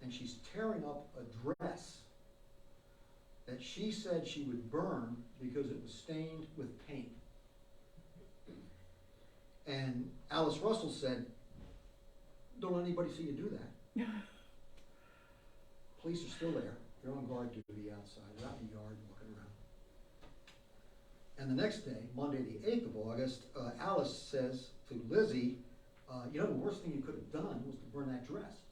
and she's tearing up a dress that she said she would burn because it was stained with paint. And Alice Russell said, "Don't let anybody see you do that." Police are still there. They're on guard duty outside. They're out in the yard looking around. And the next day, Monday the 8th of August, Alice says to Lizzie, the worst thing you could have done was to burn that dress.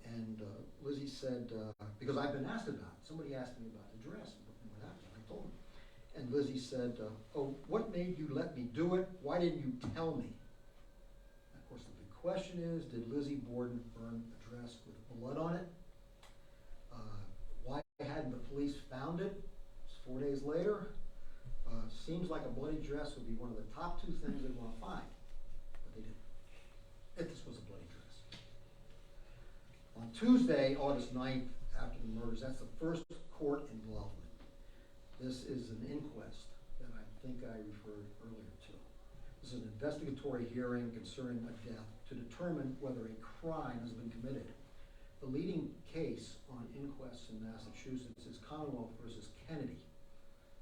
And Lizzie said, because I've been asked about it. Somebody asked me about the dress and what happened. I told them. And Lizzie said, oh, what made you let me do it? Why didn't you tell me? Of course, the big question is, did Lizzie Borden burn a dress with blood on it? Why hadn't the police found it? It's 4 days later. Seems like a bloody dress would be one of the top two things they'd want to find, but they didn't. If this was a bloody dress. On Tuesday, August 9th, after the murders, that's the first court involvement. This is an inquest that I think I referred earlier to. This is an investigatory hearing concerning a death to determine whether a crime has been committed. The leading case on inquests in Massachusetts is Commonwealth versus Kennedy,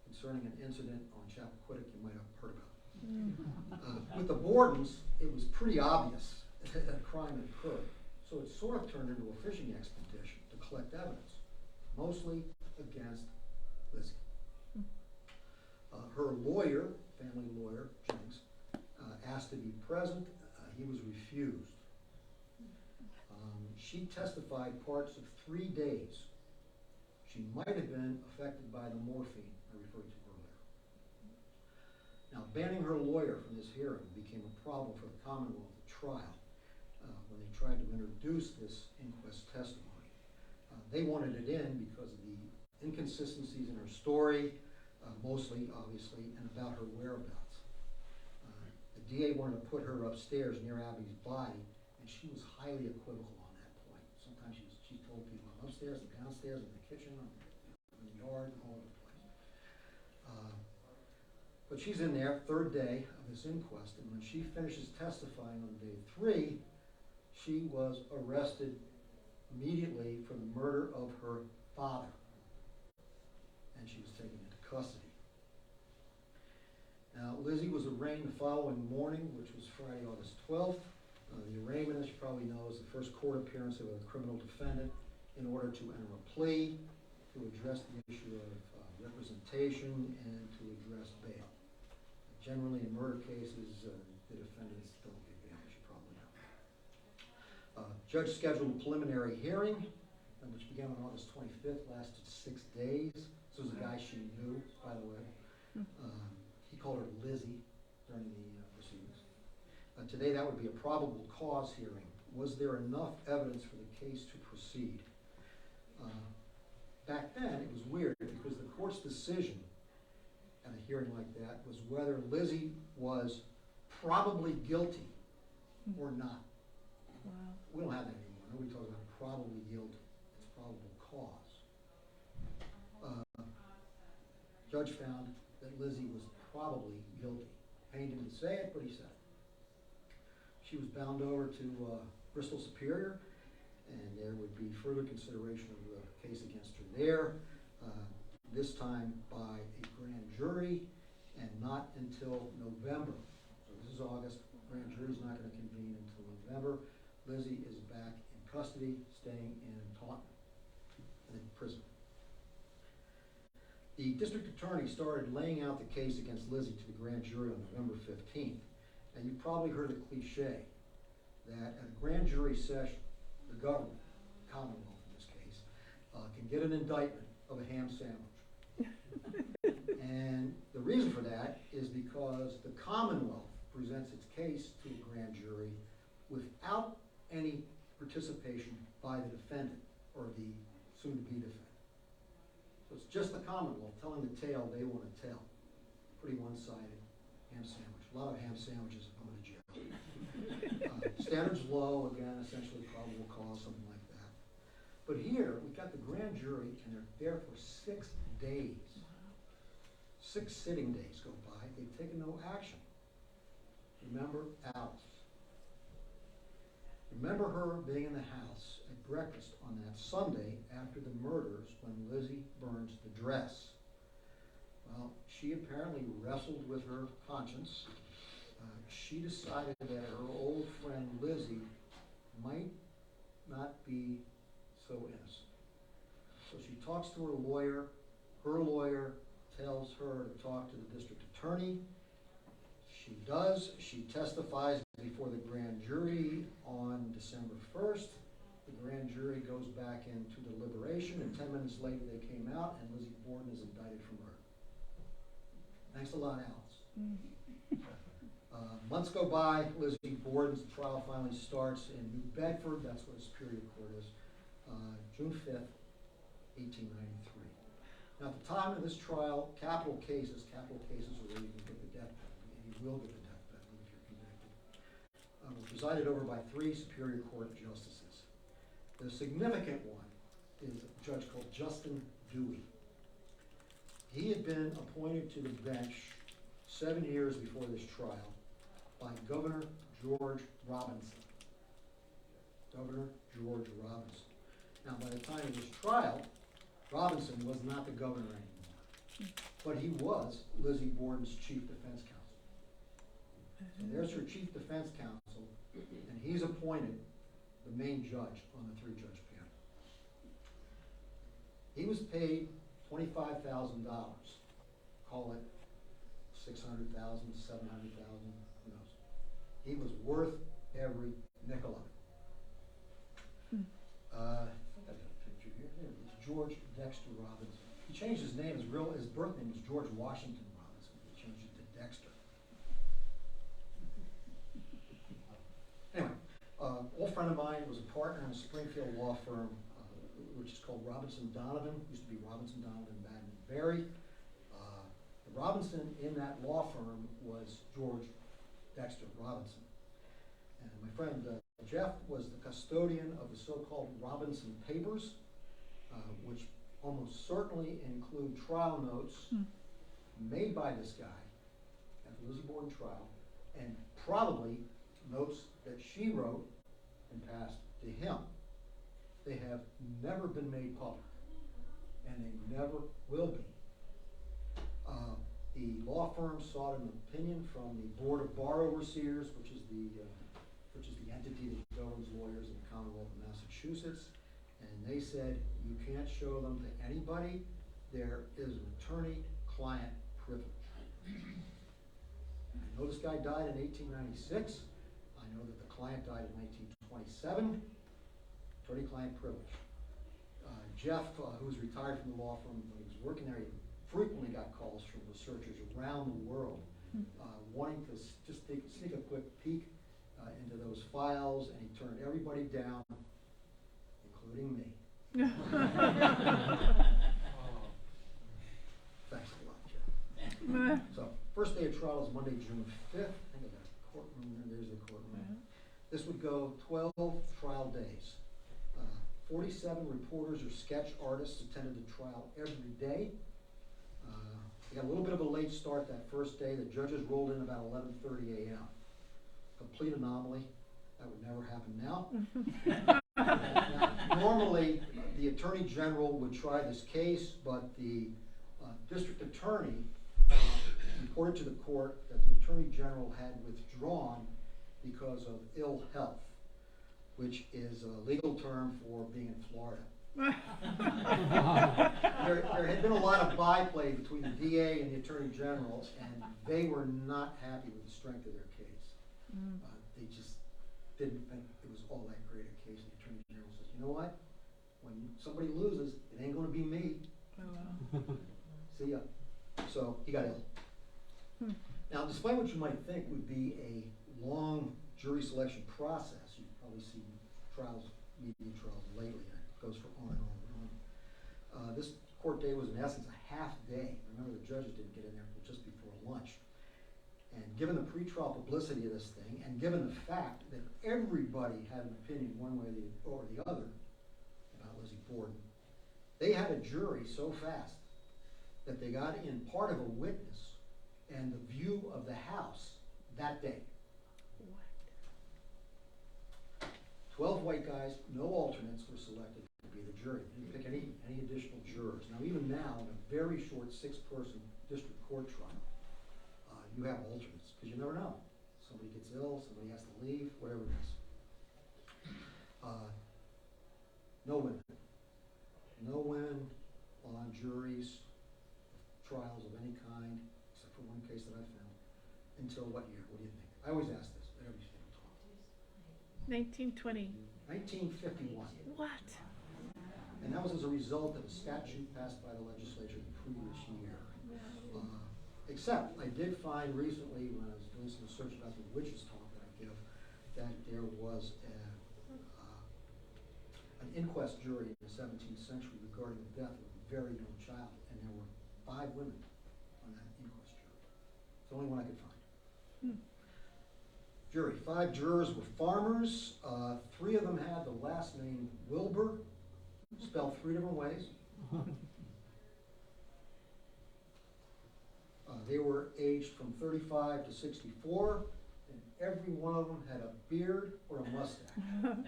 concerning an incident on Chappaquiddick you might have heard about. With the Bordens, it was pretty obvious that a crime had occurred, so it sort of turned into a fishing expedition to collect evidence, mostly against Lizzie. Her lawyer, family lawyer, Jennings, asked to be present. He was refused. She testified parts of 3 days. She might have been affected by the morphine I referred to earlier. Now, banning her lawyer from this hearing became a problem for the Commonwealth at trial when they tried to introduce this inquest testimony. They wanted it in because of the inconsistencies in her story, mostly, obviously, and about her whereabouts. The DA wanted to put her upstairs near Abby's body, and she was highly equivocal on that point. Sometimes she told people, I'm upstairs and downstairs in the kitchen, in the yard, and all over the place. But she's in there, third day of this inquest, and when she finishes testifying on day 3, she was arrested immediately for the murder of her father, and she was taken into custody. Now, Lizzie was arraigned the following morning, which was Friday, August 12th. The arraignment, as you probably know, is the first court appearance of a criminal defendant in order to enter a plea, to address the issue of representation, and to address bail. Generally, in murder cases, the defendants don't get bail, as you probably know. Judge scheduled a preliminary hearing, which began on August 25th, lasted 6 days. This was a guy she knew, by the way. He called her Lizzie during the proceedings. Today, that would be a probable cause hearing. Was there enough evidence for the case to proceed? Back then, it was weird because the court's decision at a hearing like that was whether Lizzie was probably guilty or not. Wow. We don't have that anymore. Nobody talks about probably guilty. It's probable cause. Judge found that Lizzie was probably guilty. Payne didn't say it, but he said it. She was bound over to Bristol Superior, and there would be further consideration of the case against her there, this time by a grand jury, and not until November. So this is August. Grand jury's not going to convene until November. Lizzie is back in custody, staying in Taunton, in prison. The district attorney started laying out the case against Lizzie to the grand jury on November 15th. And you probably heard the cliche that at a grand jury session, the government, Commonwealth in this case, can get an indictment of a ham sandwich. And the reason for that is because the Commonwealth presents its case to a grand jury without any participation by the defendant or the soon-to-be defendant. So it's just the Commonwealth telling the tale they want to tell. Pretty one-sided ham sandwich. A lot of ham sandwiches are going to jail. Standards low, again, essentially probable cause, something like that. But here, we've got the grand jury, and they're there for 6 days. 6 sitting days go by. They've taken no action. Remember Alice. Remember her being in the house at breakfast on that Sunday after the murders when Lizzie burns the dress. Well, she apparently wrestled with her conscience. She decided that her old friend Lizzie might not be so innocent. So she talks to her lawyer. Her lawyer tells her to talk to the district attorney. She does. She testifies before the grand jury on December 1st. The grand jury goes back into deliberation, and 10 minutes later they came out, and Lizzie Borden is indicted for murder. Thanks a lot, Alice. Months go by, Lizzie Borden's trial finally starts in New Bedford, that's what a Superior Court is, June 5th, 1893. Now, at the time of this trial, capital cases are where you can get the death penalty, and you will get the death penalty if you're convicted, were presided over by 3 Superior Court justices. The significant one is a judge called Justin Dewey. He had been appointed to the bench 7 years before this trial by Governor George Robinson. Governor George Robinson. Now, by the time of this trial, Robinson was not the governor anymore, but he was Lizzie Borden's chief defense counsel. So there's her chief defense counsel, and he's appointed the main judge on the 3-judge panel. He was paid $25,000. Call it $600,000, $700,000, who knows. He was worth every nickel of it. I think I've got a picture here. There it is, George Dexter Robinson. He changed his name. His birth name was George Washington Robinson. He changed it to Dexter. Anyway, old friend of mine was a partner in a Springfield law firm, which is called Robinson Donovan. Used to be Robinson Donovan, Madden and Berry. The Robinson in that law firm was George Dexter Robinson. And my friend Jeff was the custodian of the so-called Robinson papers, which almost certainly include trial notes made by this guy at the Lizzie Borden trial, and probably notes that she wrote and passed to him. They have never been made public, and they never will be. The law firm sought an opinion from the Board of Bar Overseers, which is the entity that governs lawyers in the Commonwealth of Massachusetts, and they said you can't show them to anybody. There is an attorney-client privilege. I know this guy died in 1896. I know that the client died in 1927. Attorney-client privilege. Jeff, who was retired from the law firm when he was working there, he frequently got calls from researchers around the world wanting to just sneak a quick peek into those files, and he turned everybody down, including me. Thanks a lot, Jeff. So, first day of trial is Monday, June 5th. I think I got a courtroom there. There's the courtroom. This would go 12 trial days. 47 reporters or sketch artists attended the trial every day. We got a little bit of a late start that first day. The judges rolled in about 11:30 a.m. Complete anomaly. That would never happen now. Now, normally, the Attorney General would try this case, but the district attorney reported to the court that the Attorney General had withdrawn because of ill health, which is a legal term for being in Florida. There had been a lot of byplay between the DA and the Attorney General, and they were not happy with the strength of their case. They just didn't think it was all that great a case. And the Attorney General says, you know what? When somebody loses, it ain't going to be me. See ya. So he got ill. Now, despite what you might think would be a long jury selection process, you've probably seen trials, media trials lately, and it goes for on and on and on. This court day was in essence a half day. Remember, the judges didn't get in there until just before lunch. And given the pretrial publicity of this thing, and given the fact that everybody had an opinion one way or the other about Lizzie Borden, they had a jury so fast that they got in part of a witness and the view of the house that day. 12 white guys, no alternates were selected to be the jury. They didn't pick any additional jurors. Now, even now, in a very short 6-person district court trial, you have alternates, because you never know. Somebody gets ill, somebody has to leave, whatever it is. No women. No women on juries, trials of any kind, except for one case that I found, until what year? What do you think? I always ask this at every single talk. 1920. 1951. What? And that was as a result of a statute passed by the legislature the previous year. Except I did find recently, when I was doing some research about the witches talk that I give, that there was an inquest jury in the 17th century regarding the death of a very young child, and there were 5 women on that inquest jury. It's the only one I could find. Jury, 5 jurors were farmers. 3 of them had the last name Wilbur, spelled 3 different ways. They were aged from 35 to 64, and every one of them had a beard or a mustache. It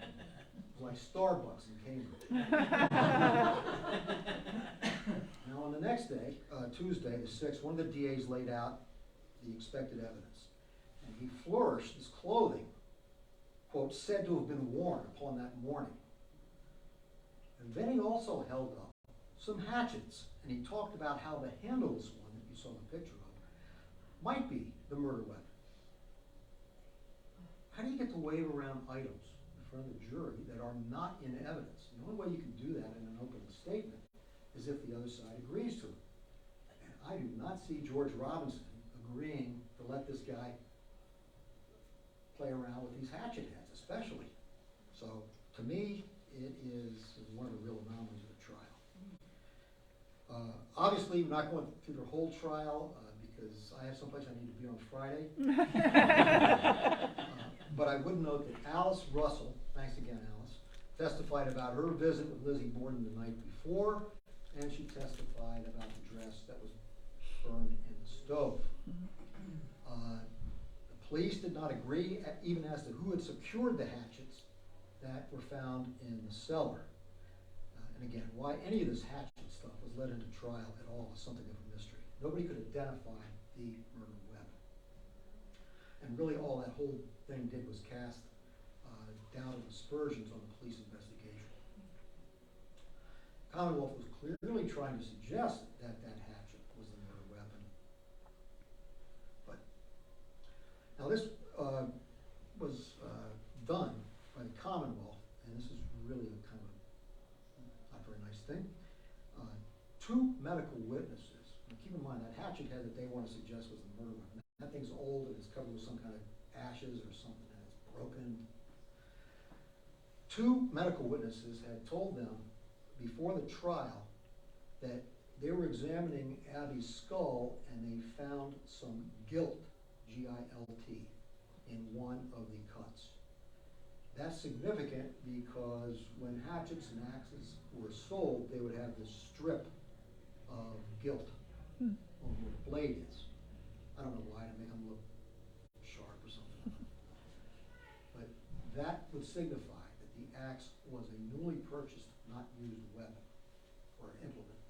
was like Starbucks in Cambridge. Now on the next day, Tuesday the 6th, one of the DAs laid out the expected evidence. And he flourished his clothing, quote, said to have been worn upon that morning. And then he also held up some hatchets, and he talked about how the handleless one that you saw the picture of might be the murder weapon. How do you get to wave around items in front of the jury that are not in evidence? The only way you can do that in an open statement is if the other side agrees to it. And I do not see George Robinson agreeing to let this guy play around with these hatchet heads, especially. So, to me, it is one of the real anomalies of the trial. Obviously, we're not going through the whole trial because I have someplace I need to be on Friday. But I would note that Alice Russell, thanks again, Alice, testified about her visit with Lizzie Borden the night before, and she testified about the dress that was burned in the stove. The police did not agree even as to who had secured the hatchets that were found in the cellar. And again, why any of this hatchet stuff was led into trial at all is something of a mystery. Nobody could identify the murder weapon. And really all that whole thing did was cast doubt and aspersions on the police investigation. Commonwealth was clearly trying to suggest that that hatchet was the murder weapon. But now this was done by the Commonwealth, and this is really a kind of not very nice thing. 2 medical witnesses. Now keep in mind that hatchet head that they want to suggest was the murder weapon. That thing's old and it's covered with some kind of ashes or something and it's broken. 2 medical witnesses had told them before the trial that they were examining Abby's skull and they found some gilt, G-I-L-T, in one of the cuts. That's significant because when hatchets and axes were sold, they would have this strip of gilt on where the blade is. I don't know why, to make them look sharp or something. But that would signify that the axe was a newly purchased, not used weapon or implement.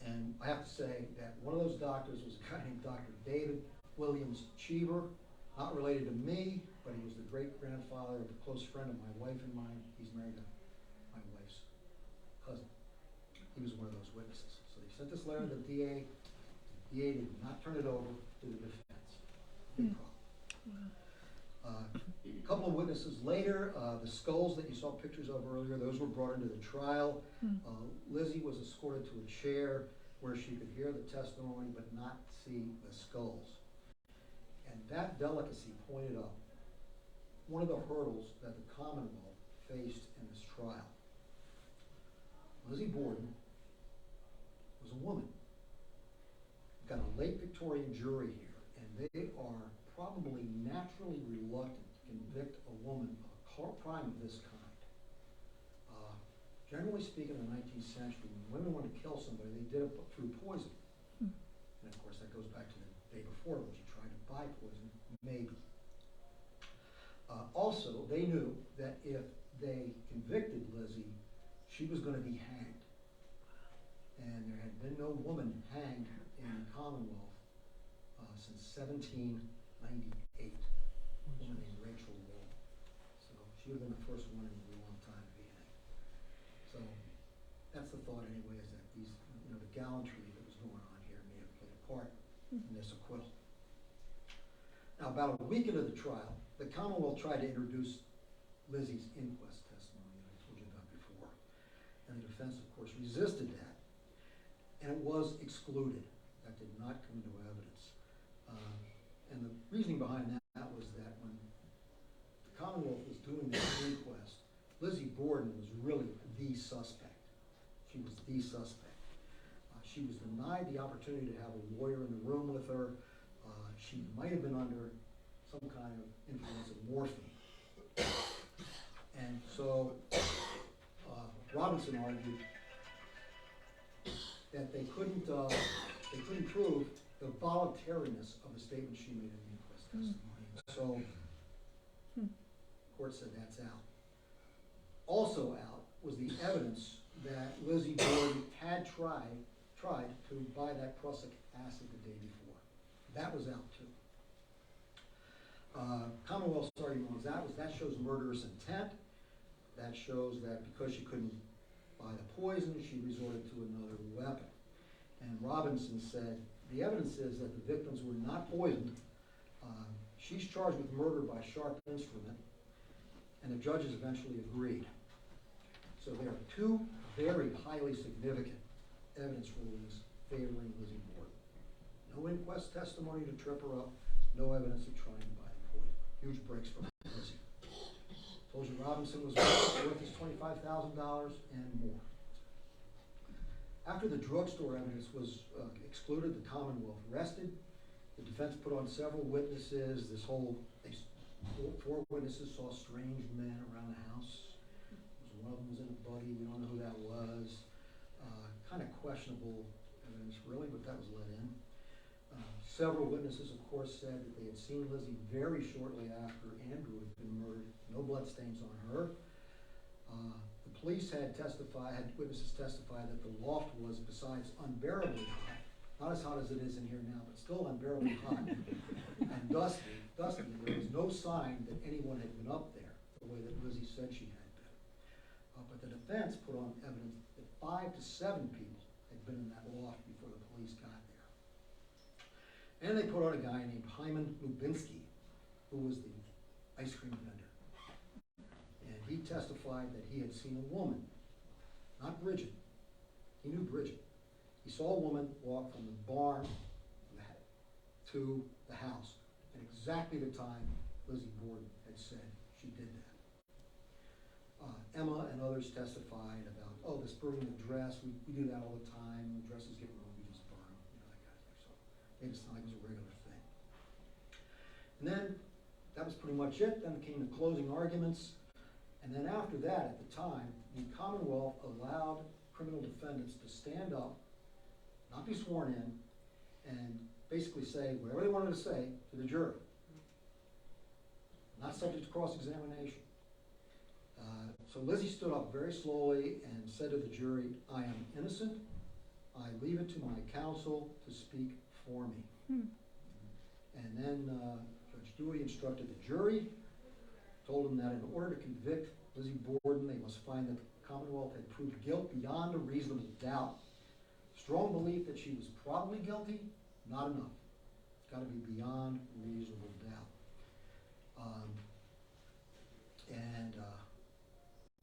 And I have to say that one of those doctors was a guy named Dr. David Williams Cheever, not related to me, but he was the great-grandfather of a close friend of my wife and mine. He's married to my wife's cousin. He was one of those witnesses. So they sent this letter to the DA. The DA did not turn it over to the defense. Big problem. A couple of witnesses later, the skulls that you saw pictures of earlier, those were brought into the trial. Lizzie was escorted to a chair where she could hear the testimony but not see the skulls. And that delicacy pointed up one of the hurdles that the Commonwealth faced in this trial. Lizzie Borden was a woman. We've got a late Victorian jury here, and they are probably naturally reluctant to convict a woman of a crime of this kind. Generally speaking, in the 19th century, when women wanted to kill somebody, they did it through poison. And of course, that goes back to the day before when she tried to buy poison, maybe. Also, they knew that if they convicted Lizzie, she was going to be hanged. And there had been no woman hanged in the Commonwealth since 1798, a woman named Rachel Wall. So she would have been the first one in a long time to be hanged. So that's the thought anyway, is that these, the gallantry that was going on here may have played a part in this acquittal. Now, about a week into the trial, the Commonwealth tried to introduce Lizzie's inquest testimony that I told you about before. And the defense, of course, resisted that. And it was excluded. That did not come into evidence. And the reasoning behind that was that when the Commonwealth was doing this inquest, Lizzie Borden was really the suspect. She was the suspect. She was denied the opportunity to have a lawyer in the room with her. She might have been under some kind of influence of morphine. And so Robinson argued that they couldn't prove the voluntariness of the statement she made in the inquest testimony. So the court said that's out. Also out was the evidence that Lizzie Borden had tried to buy that prussic acid the day before. That was out too. Commonwealth's argument was that shows murderous intent. That shows that because she couldn't buy the poison, she resorted to another weapon. And Robinson said, the evidence is that the victims were not poisoned. She's charged with murder by sharp instrument, and the judges eventually agreed. So there are two very highly significant evidence rulings favoring Lizzie Borden. No inquest testimony to trip her up, no evidence of trying to buy the poison. Huge breaks for Lizzie. Told you Robinson was worth his $25,000 and more. After the drugstore evidence was excluded, the Commonwealth rested. The defense put on several witnesses. Four witnesses saw strange men around the house. One of them was in a buggy. We don't know who that was. Kind of questionable evidence, really, but that was let in. Several witnesses, of course, said that they had seen Lizzie very shortly after Andrew had been murdered. No bloodstains on her. The police had witnesses testify that the loft was, besides unbearably hot, not as hot as it is in here now, but still unbearably hot, and dusty. There was no sign that anyone had been up there the way that Lizzie said she had been. But the defense put on evidence that 5 to 7 people had been in that loft before the police got there. And they put on a guy named Hyman Lubinsky, who was the ice cream vendor. And he testified that he had seen a woman, not Bridget. He knew Bridget. He saw a woman walk from the barn to the house at exactly the time Lizzie Borden had said she did that. Emma and others testified about, this burning the dress, we do that all the time. When dresses get ruined, we just burn them, that kind of thing. So made it sound like it was a regular thing. And then that was pretty much it. Then came the closing arguments. And then after that, at the time, the Commonwealth allowed criminal defendants to stand up, not be sworn in, and basically say whatever they wanted to say to the jury. Not subject to cross-examination. So Lizzie stood up very slowly and said to the jury, I am innocent. I leave it to my counsel to speak for me. And then Judge Dewey instructed the jury, told them that in order to convict Lizzie Borden, they must find that the Commonwealth had proved guilt beyond a reasonable doubt. Strong belief that she was probably guilty, not enough. It's got to be beyond reasonable doubt.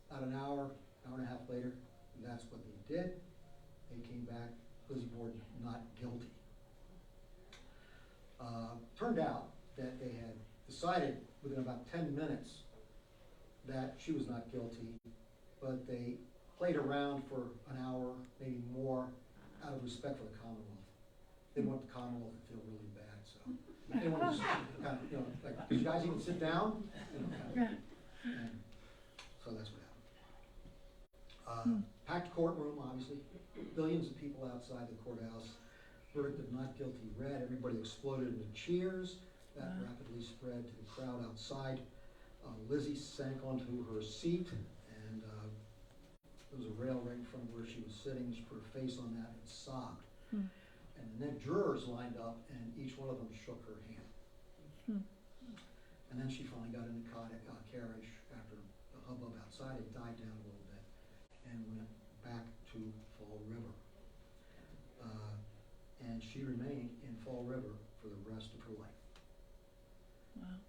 About an hour and a half later, that's what they did. They came back, Lizzie Borden not guilty. Turned out that they had decided within about 10 minutes that she was not guilty, but they played around for an hour, maybe more, out of respect for the Commonwealth. They want the Commonwealth to feel really bad, so they want to just kind of, like, did you guys even sit down? And so that's what happened. Packed courtroom, obviously. Billions of people outside the courthouse. Verdict of not guilty read. Everybody exploded into cheers. That rapidly spread to the crowd outside. Lizzie sank onto her seat, and there was a rail right in front of where she was sitting. She put her face on that and sobbed. And then jurors lined up, and each one of them shook her hand. And then she finally got in the carriage after the hubbub outside. It died down a little bit and went back to Fall River. And she remained in Fall River for the rest of her life. Wow.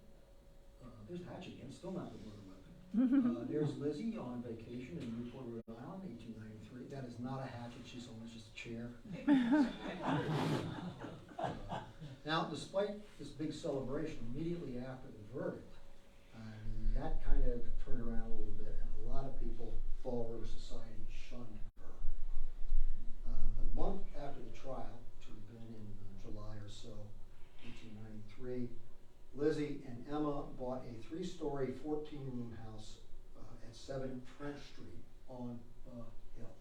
There's Hatch again, still not the murder weapon. There's Lizzie on vacation in Newport, Rhode Island, 1893. That is not a hatchet, she's almost just a chair. Now, despite this big celebration, immediately after the verdict, that kind of turned around a little bit, and a lot of people, Fall River society, shunned her. The month after the trial, which would have been in July or so, 1893, Lizzie and Emma bought a 3-story, 14-room house at 7 French Street on the hill.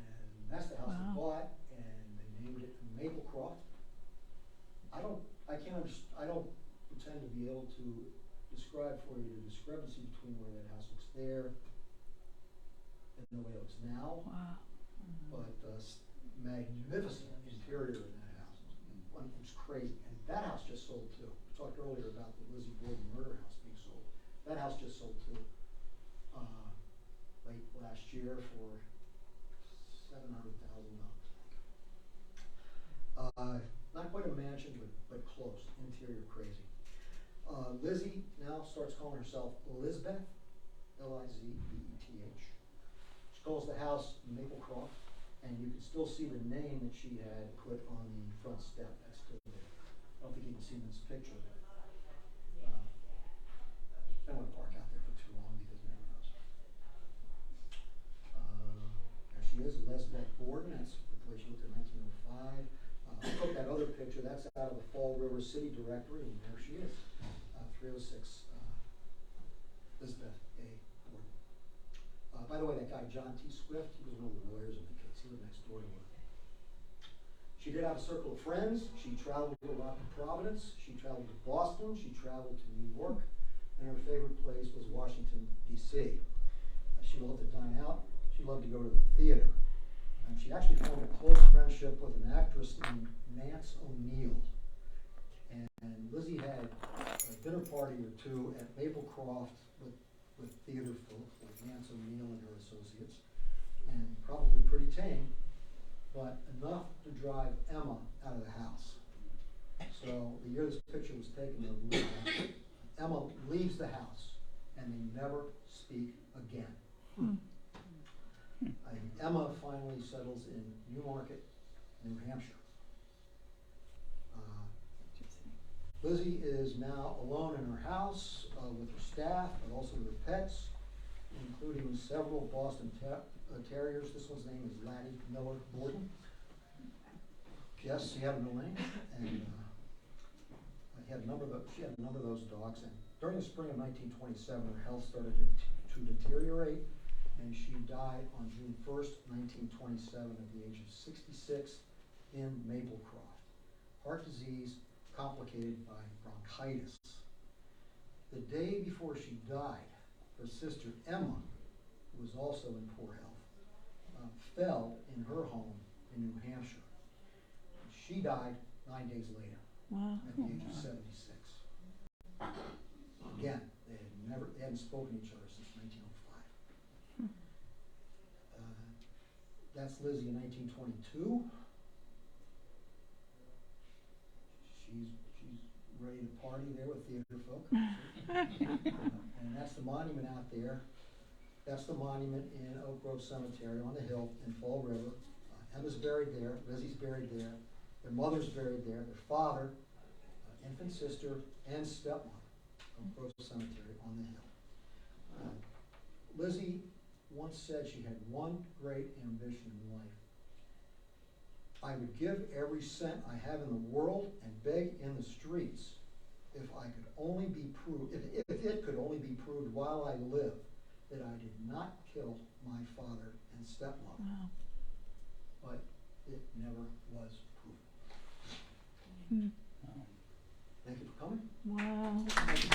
And that's the house they bought, and they named it Maplecroft. I don't pretend to be able to describe for you the discrepancy between the way that house looks there and the way it looks now. Wow. But magnificent interior in that house. It was crazy. And that house just sold too. We talked earlier about the Lizzie Borden murder house being sold. That house just sold too. Late last year for $700,000. Not quite a mansion, but close. Interior crazy. Lizzie now starts calling herself Lizbeth, Lizbeth. She calls the house Maplecroft, and you can still see the name that she had put on the front step. That's still there. I don't think you can see in this picture. I don't want to park out there for too long because no one knows. There she is, Lizzie Borden. That's the way she looked in 1905. I took that other picture. That's out of the Fall River City Directory, and there she is. 306, Elizabeth A. Borden. By the way, that guy, John T. Swift, he was one of the lawyers in the case. He lived next door to her. She did have a circle of friends. She traveled a lot to Providence. She traveled to Boston. She traveled to New York. And her favorite place was Washington, D.C. She loved to dine out. She loved to go to the theater. And she actually formed a close friendship with an actress named Nance O'Neill. And Lizzie had a dinner party or two at Maplecroft with theater folk like Nance O'Neill and her associates, and probably pretty tame, but enough to drive Emma out of the house. So the year this picture was taken, Emma leaves the house, and they never speak again. Emma finally settles in Newmarket, New Hampshire. Lizzie is now alone in her house with her staff, but also with her pets, including several Boston Terriers. This one's name is Laddie Miller Borden. Yes, she had a middle name, and she had a number of those dogs. And during the spring of 1927, her health started to deteriorate, and she died on June 1st, 1927, at the age of 66 in Maplecroft. Heart disease complicated by bronchitis. The day before she died, her sister Emma, who was also in poor health, fell in her home in New Hampshire. She died 9 days later. Wow. At the age of 76. Again, they hadn't spoken to each other since 1905. That's Lizzie in 1922. She's ready to party there with theater folk. And that's the monument out there. That's the monument in Oak Grove Cemetery on the hill in Fall River. Emma's buried there. Lizzie's buried there. Their mother's buried there. Their father, infant sister, and stepmother. Oak Grove Cemetery on the hill. Lizzie once said she had one great ambition in life. I would give every cent I have in the world and beg in the streets if I could only be proved, if it could only be proved while I live that I did not kill my father and stepmother. Wow. But it never was proven. Thank you for coming. Wow. Thank you.